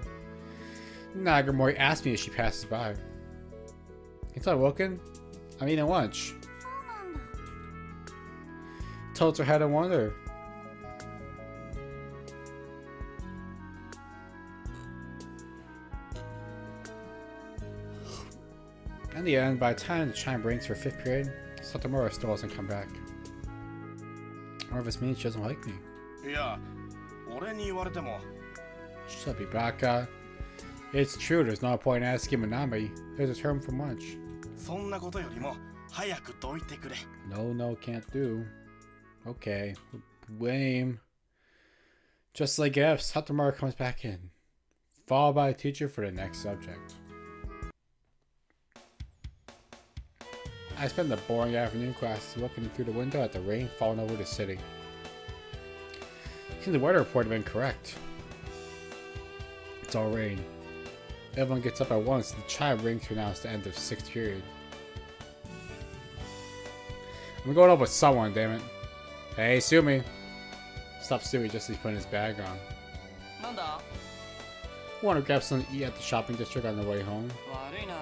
Nagamori asked me as she passes by. It's not Wilkin. I'm eating lunch. そうなんだ Tilts her head in wonder. In the end, by the time the chime rings for 5th period, Satomura still hasn't come back. Or if this means she doesn't like me. いや、俺に言われても。 Shut up, Ibaka. It's true, there's no point in asking Minami. There's a term for lunch. そんなことよりも早くどいてくれ。 No, can't do. Okay, lame. Just like if Satomura comes back in, followed by a teacher for the next subject. I spent the boring afternoon class looking through the window at the rain falling over the city. Seems the weather report had been correct. It's all rain. Everyone gets up at once and the chime rings to announce the end of 6th period. I'm going up with someone, damn it. Hey, sue me. Stop suing just as he's putting his bag on. なんだ Want to grab something to eat at the shopping district on the way home? 悪いな。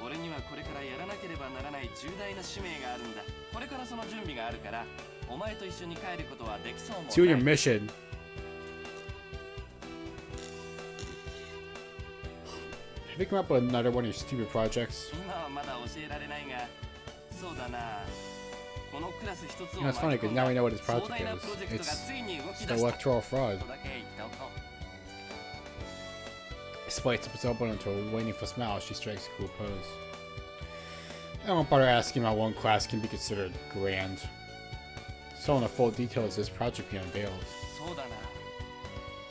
俺にはこれからやらなければならない重大な使命があるんだ。これからその準備があるから、お前と一緒に帰ることはできそうもない。 Do your mission. Have you come up with another one of your stupid projects? 今はまだ教えられないが、そうだな。このクラス一つを You know, it's funny because now we know what his 壮 project 大な is. プロジェクトが It's ついに動き the 出した electoral fraud. とだけ言っておこう。 Explains its open until waiting for smile, she strikes a cool pose. I won't bother asking how one class can be considered grand. So in the full details of this project be unveiled. そうだな。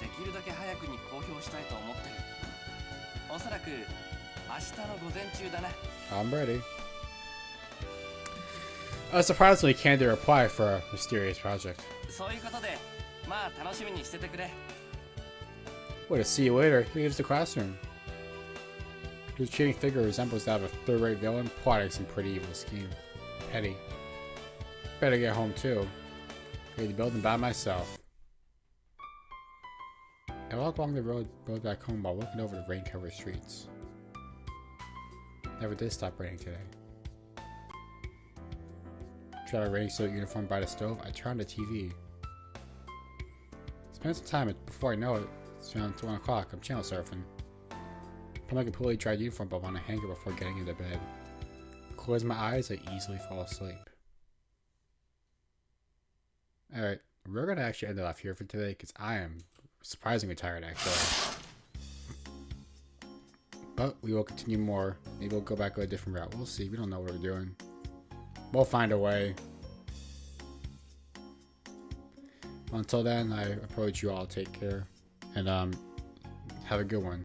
できるだけ早くに公表したいと思ってる。おそらく明日の午前中だな。I'm ready. A surprisingly candid reply for a mysterious project. そういうことで、まあ楽しみにしててくれ。 Well, to see you later, he leaves the classroom. His cheating figure resembles that of a third-rate villain plotting some pretty evil scheme. Petty. Better get home too. Leave the building by myself. I walk along the road back home while looking over the rain-covered streets. Never did stop raining today. Try a rainy suit uniform by the stove. I turn on the TV. Spend some time before I know it. It's around 1 o'clock. I'm channel surfing. Put on a completely dried uniform but want to hang it before getting into bed. Close my eyes, I easily fall asleep. Alright, we're gonna actually end it off here for today because I am surprisingly tired actually. But we will continue more. Maybe we'll go back a different route. We'll see. We don't know what we're doing. We'll find a way. Until then, I approach you all. Take care. And have a good one.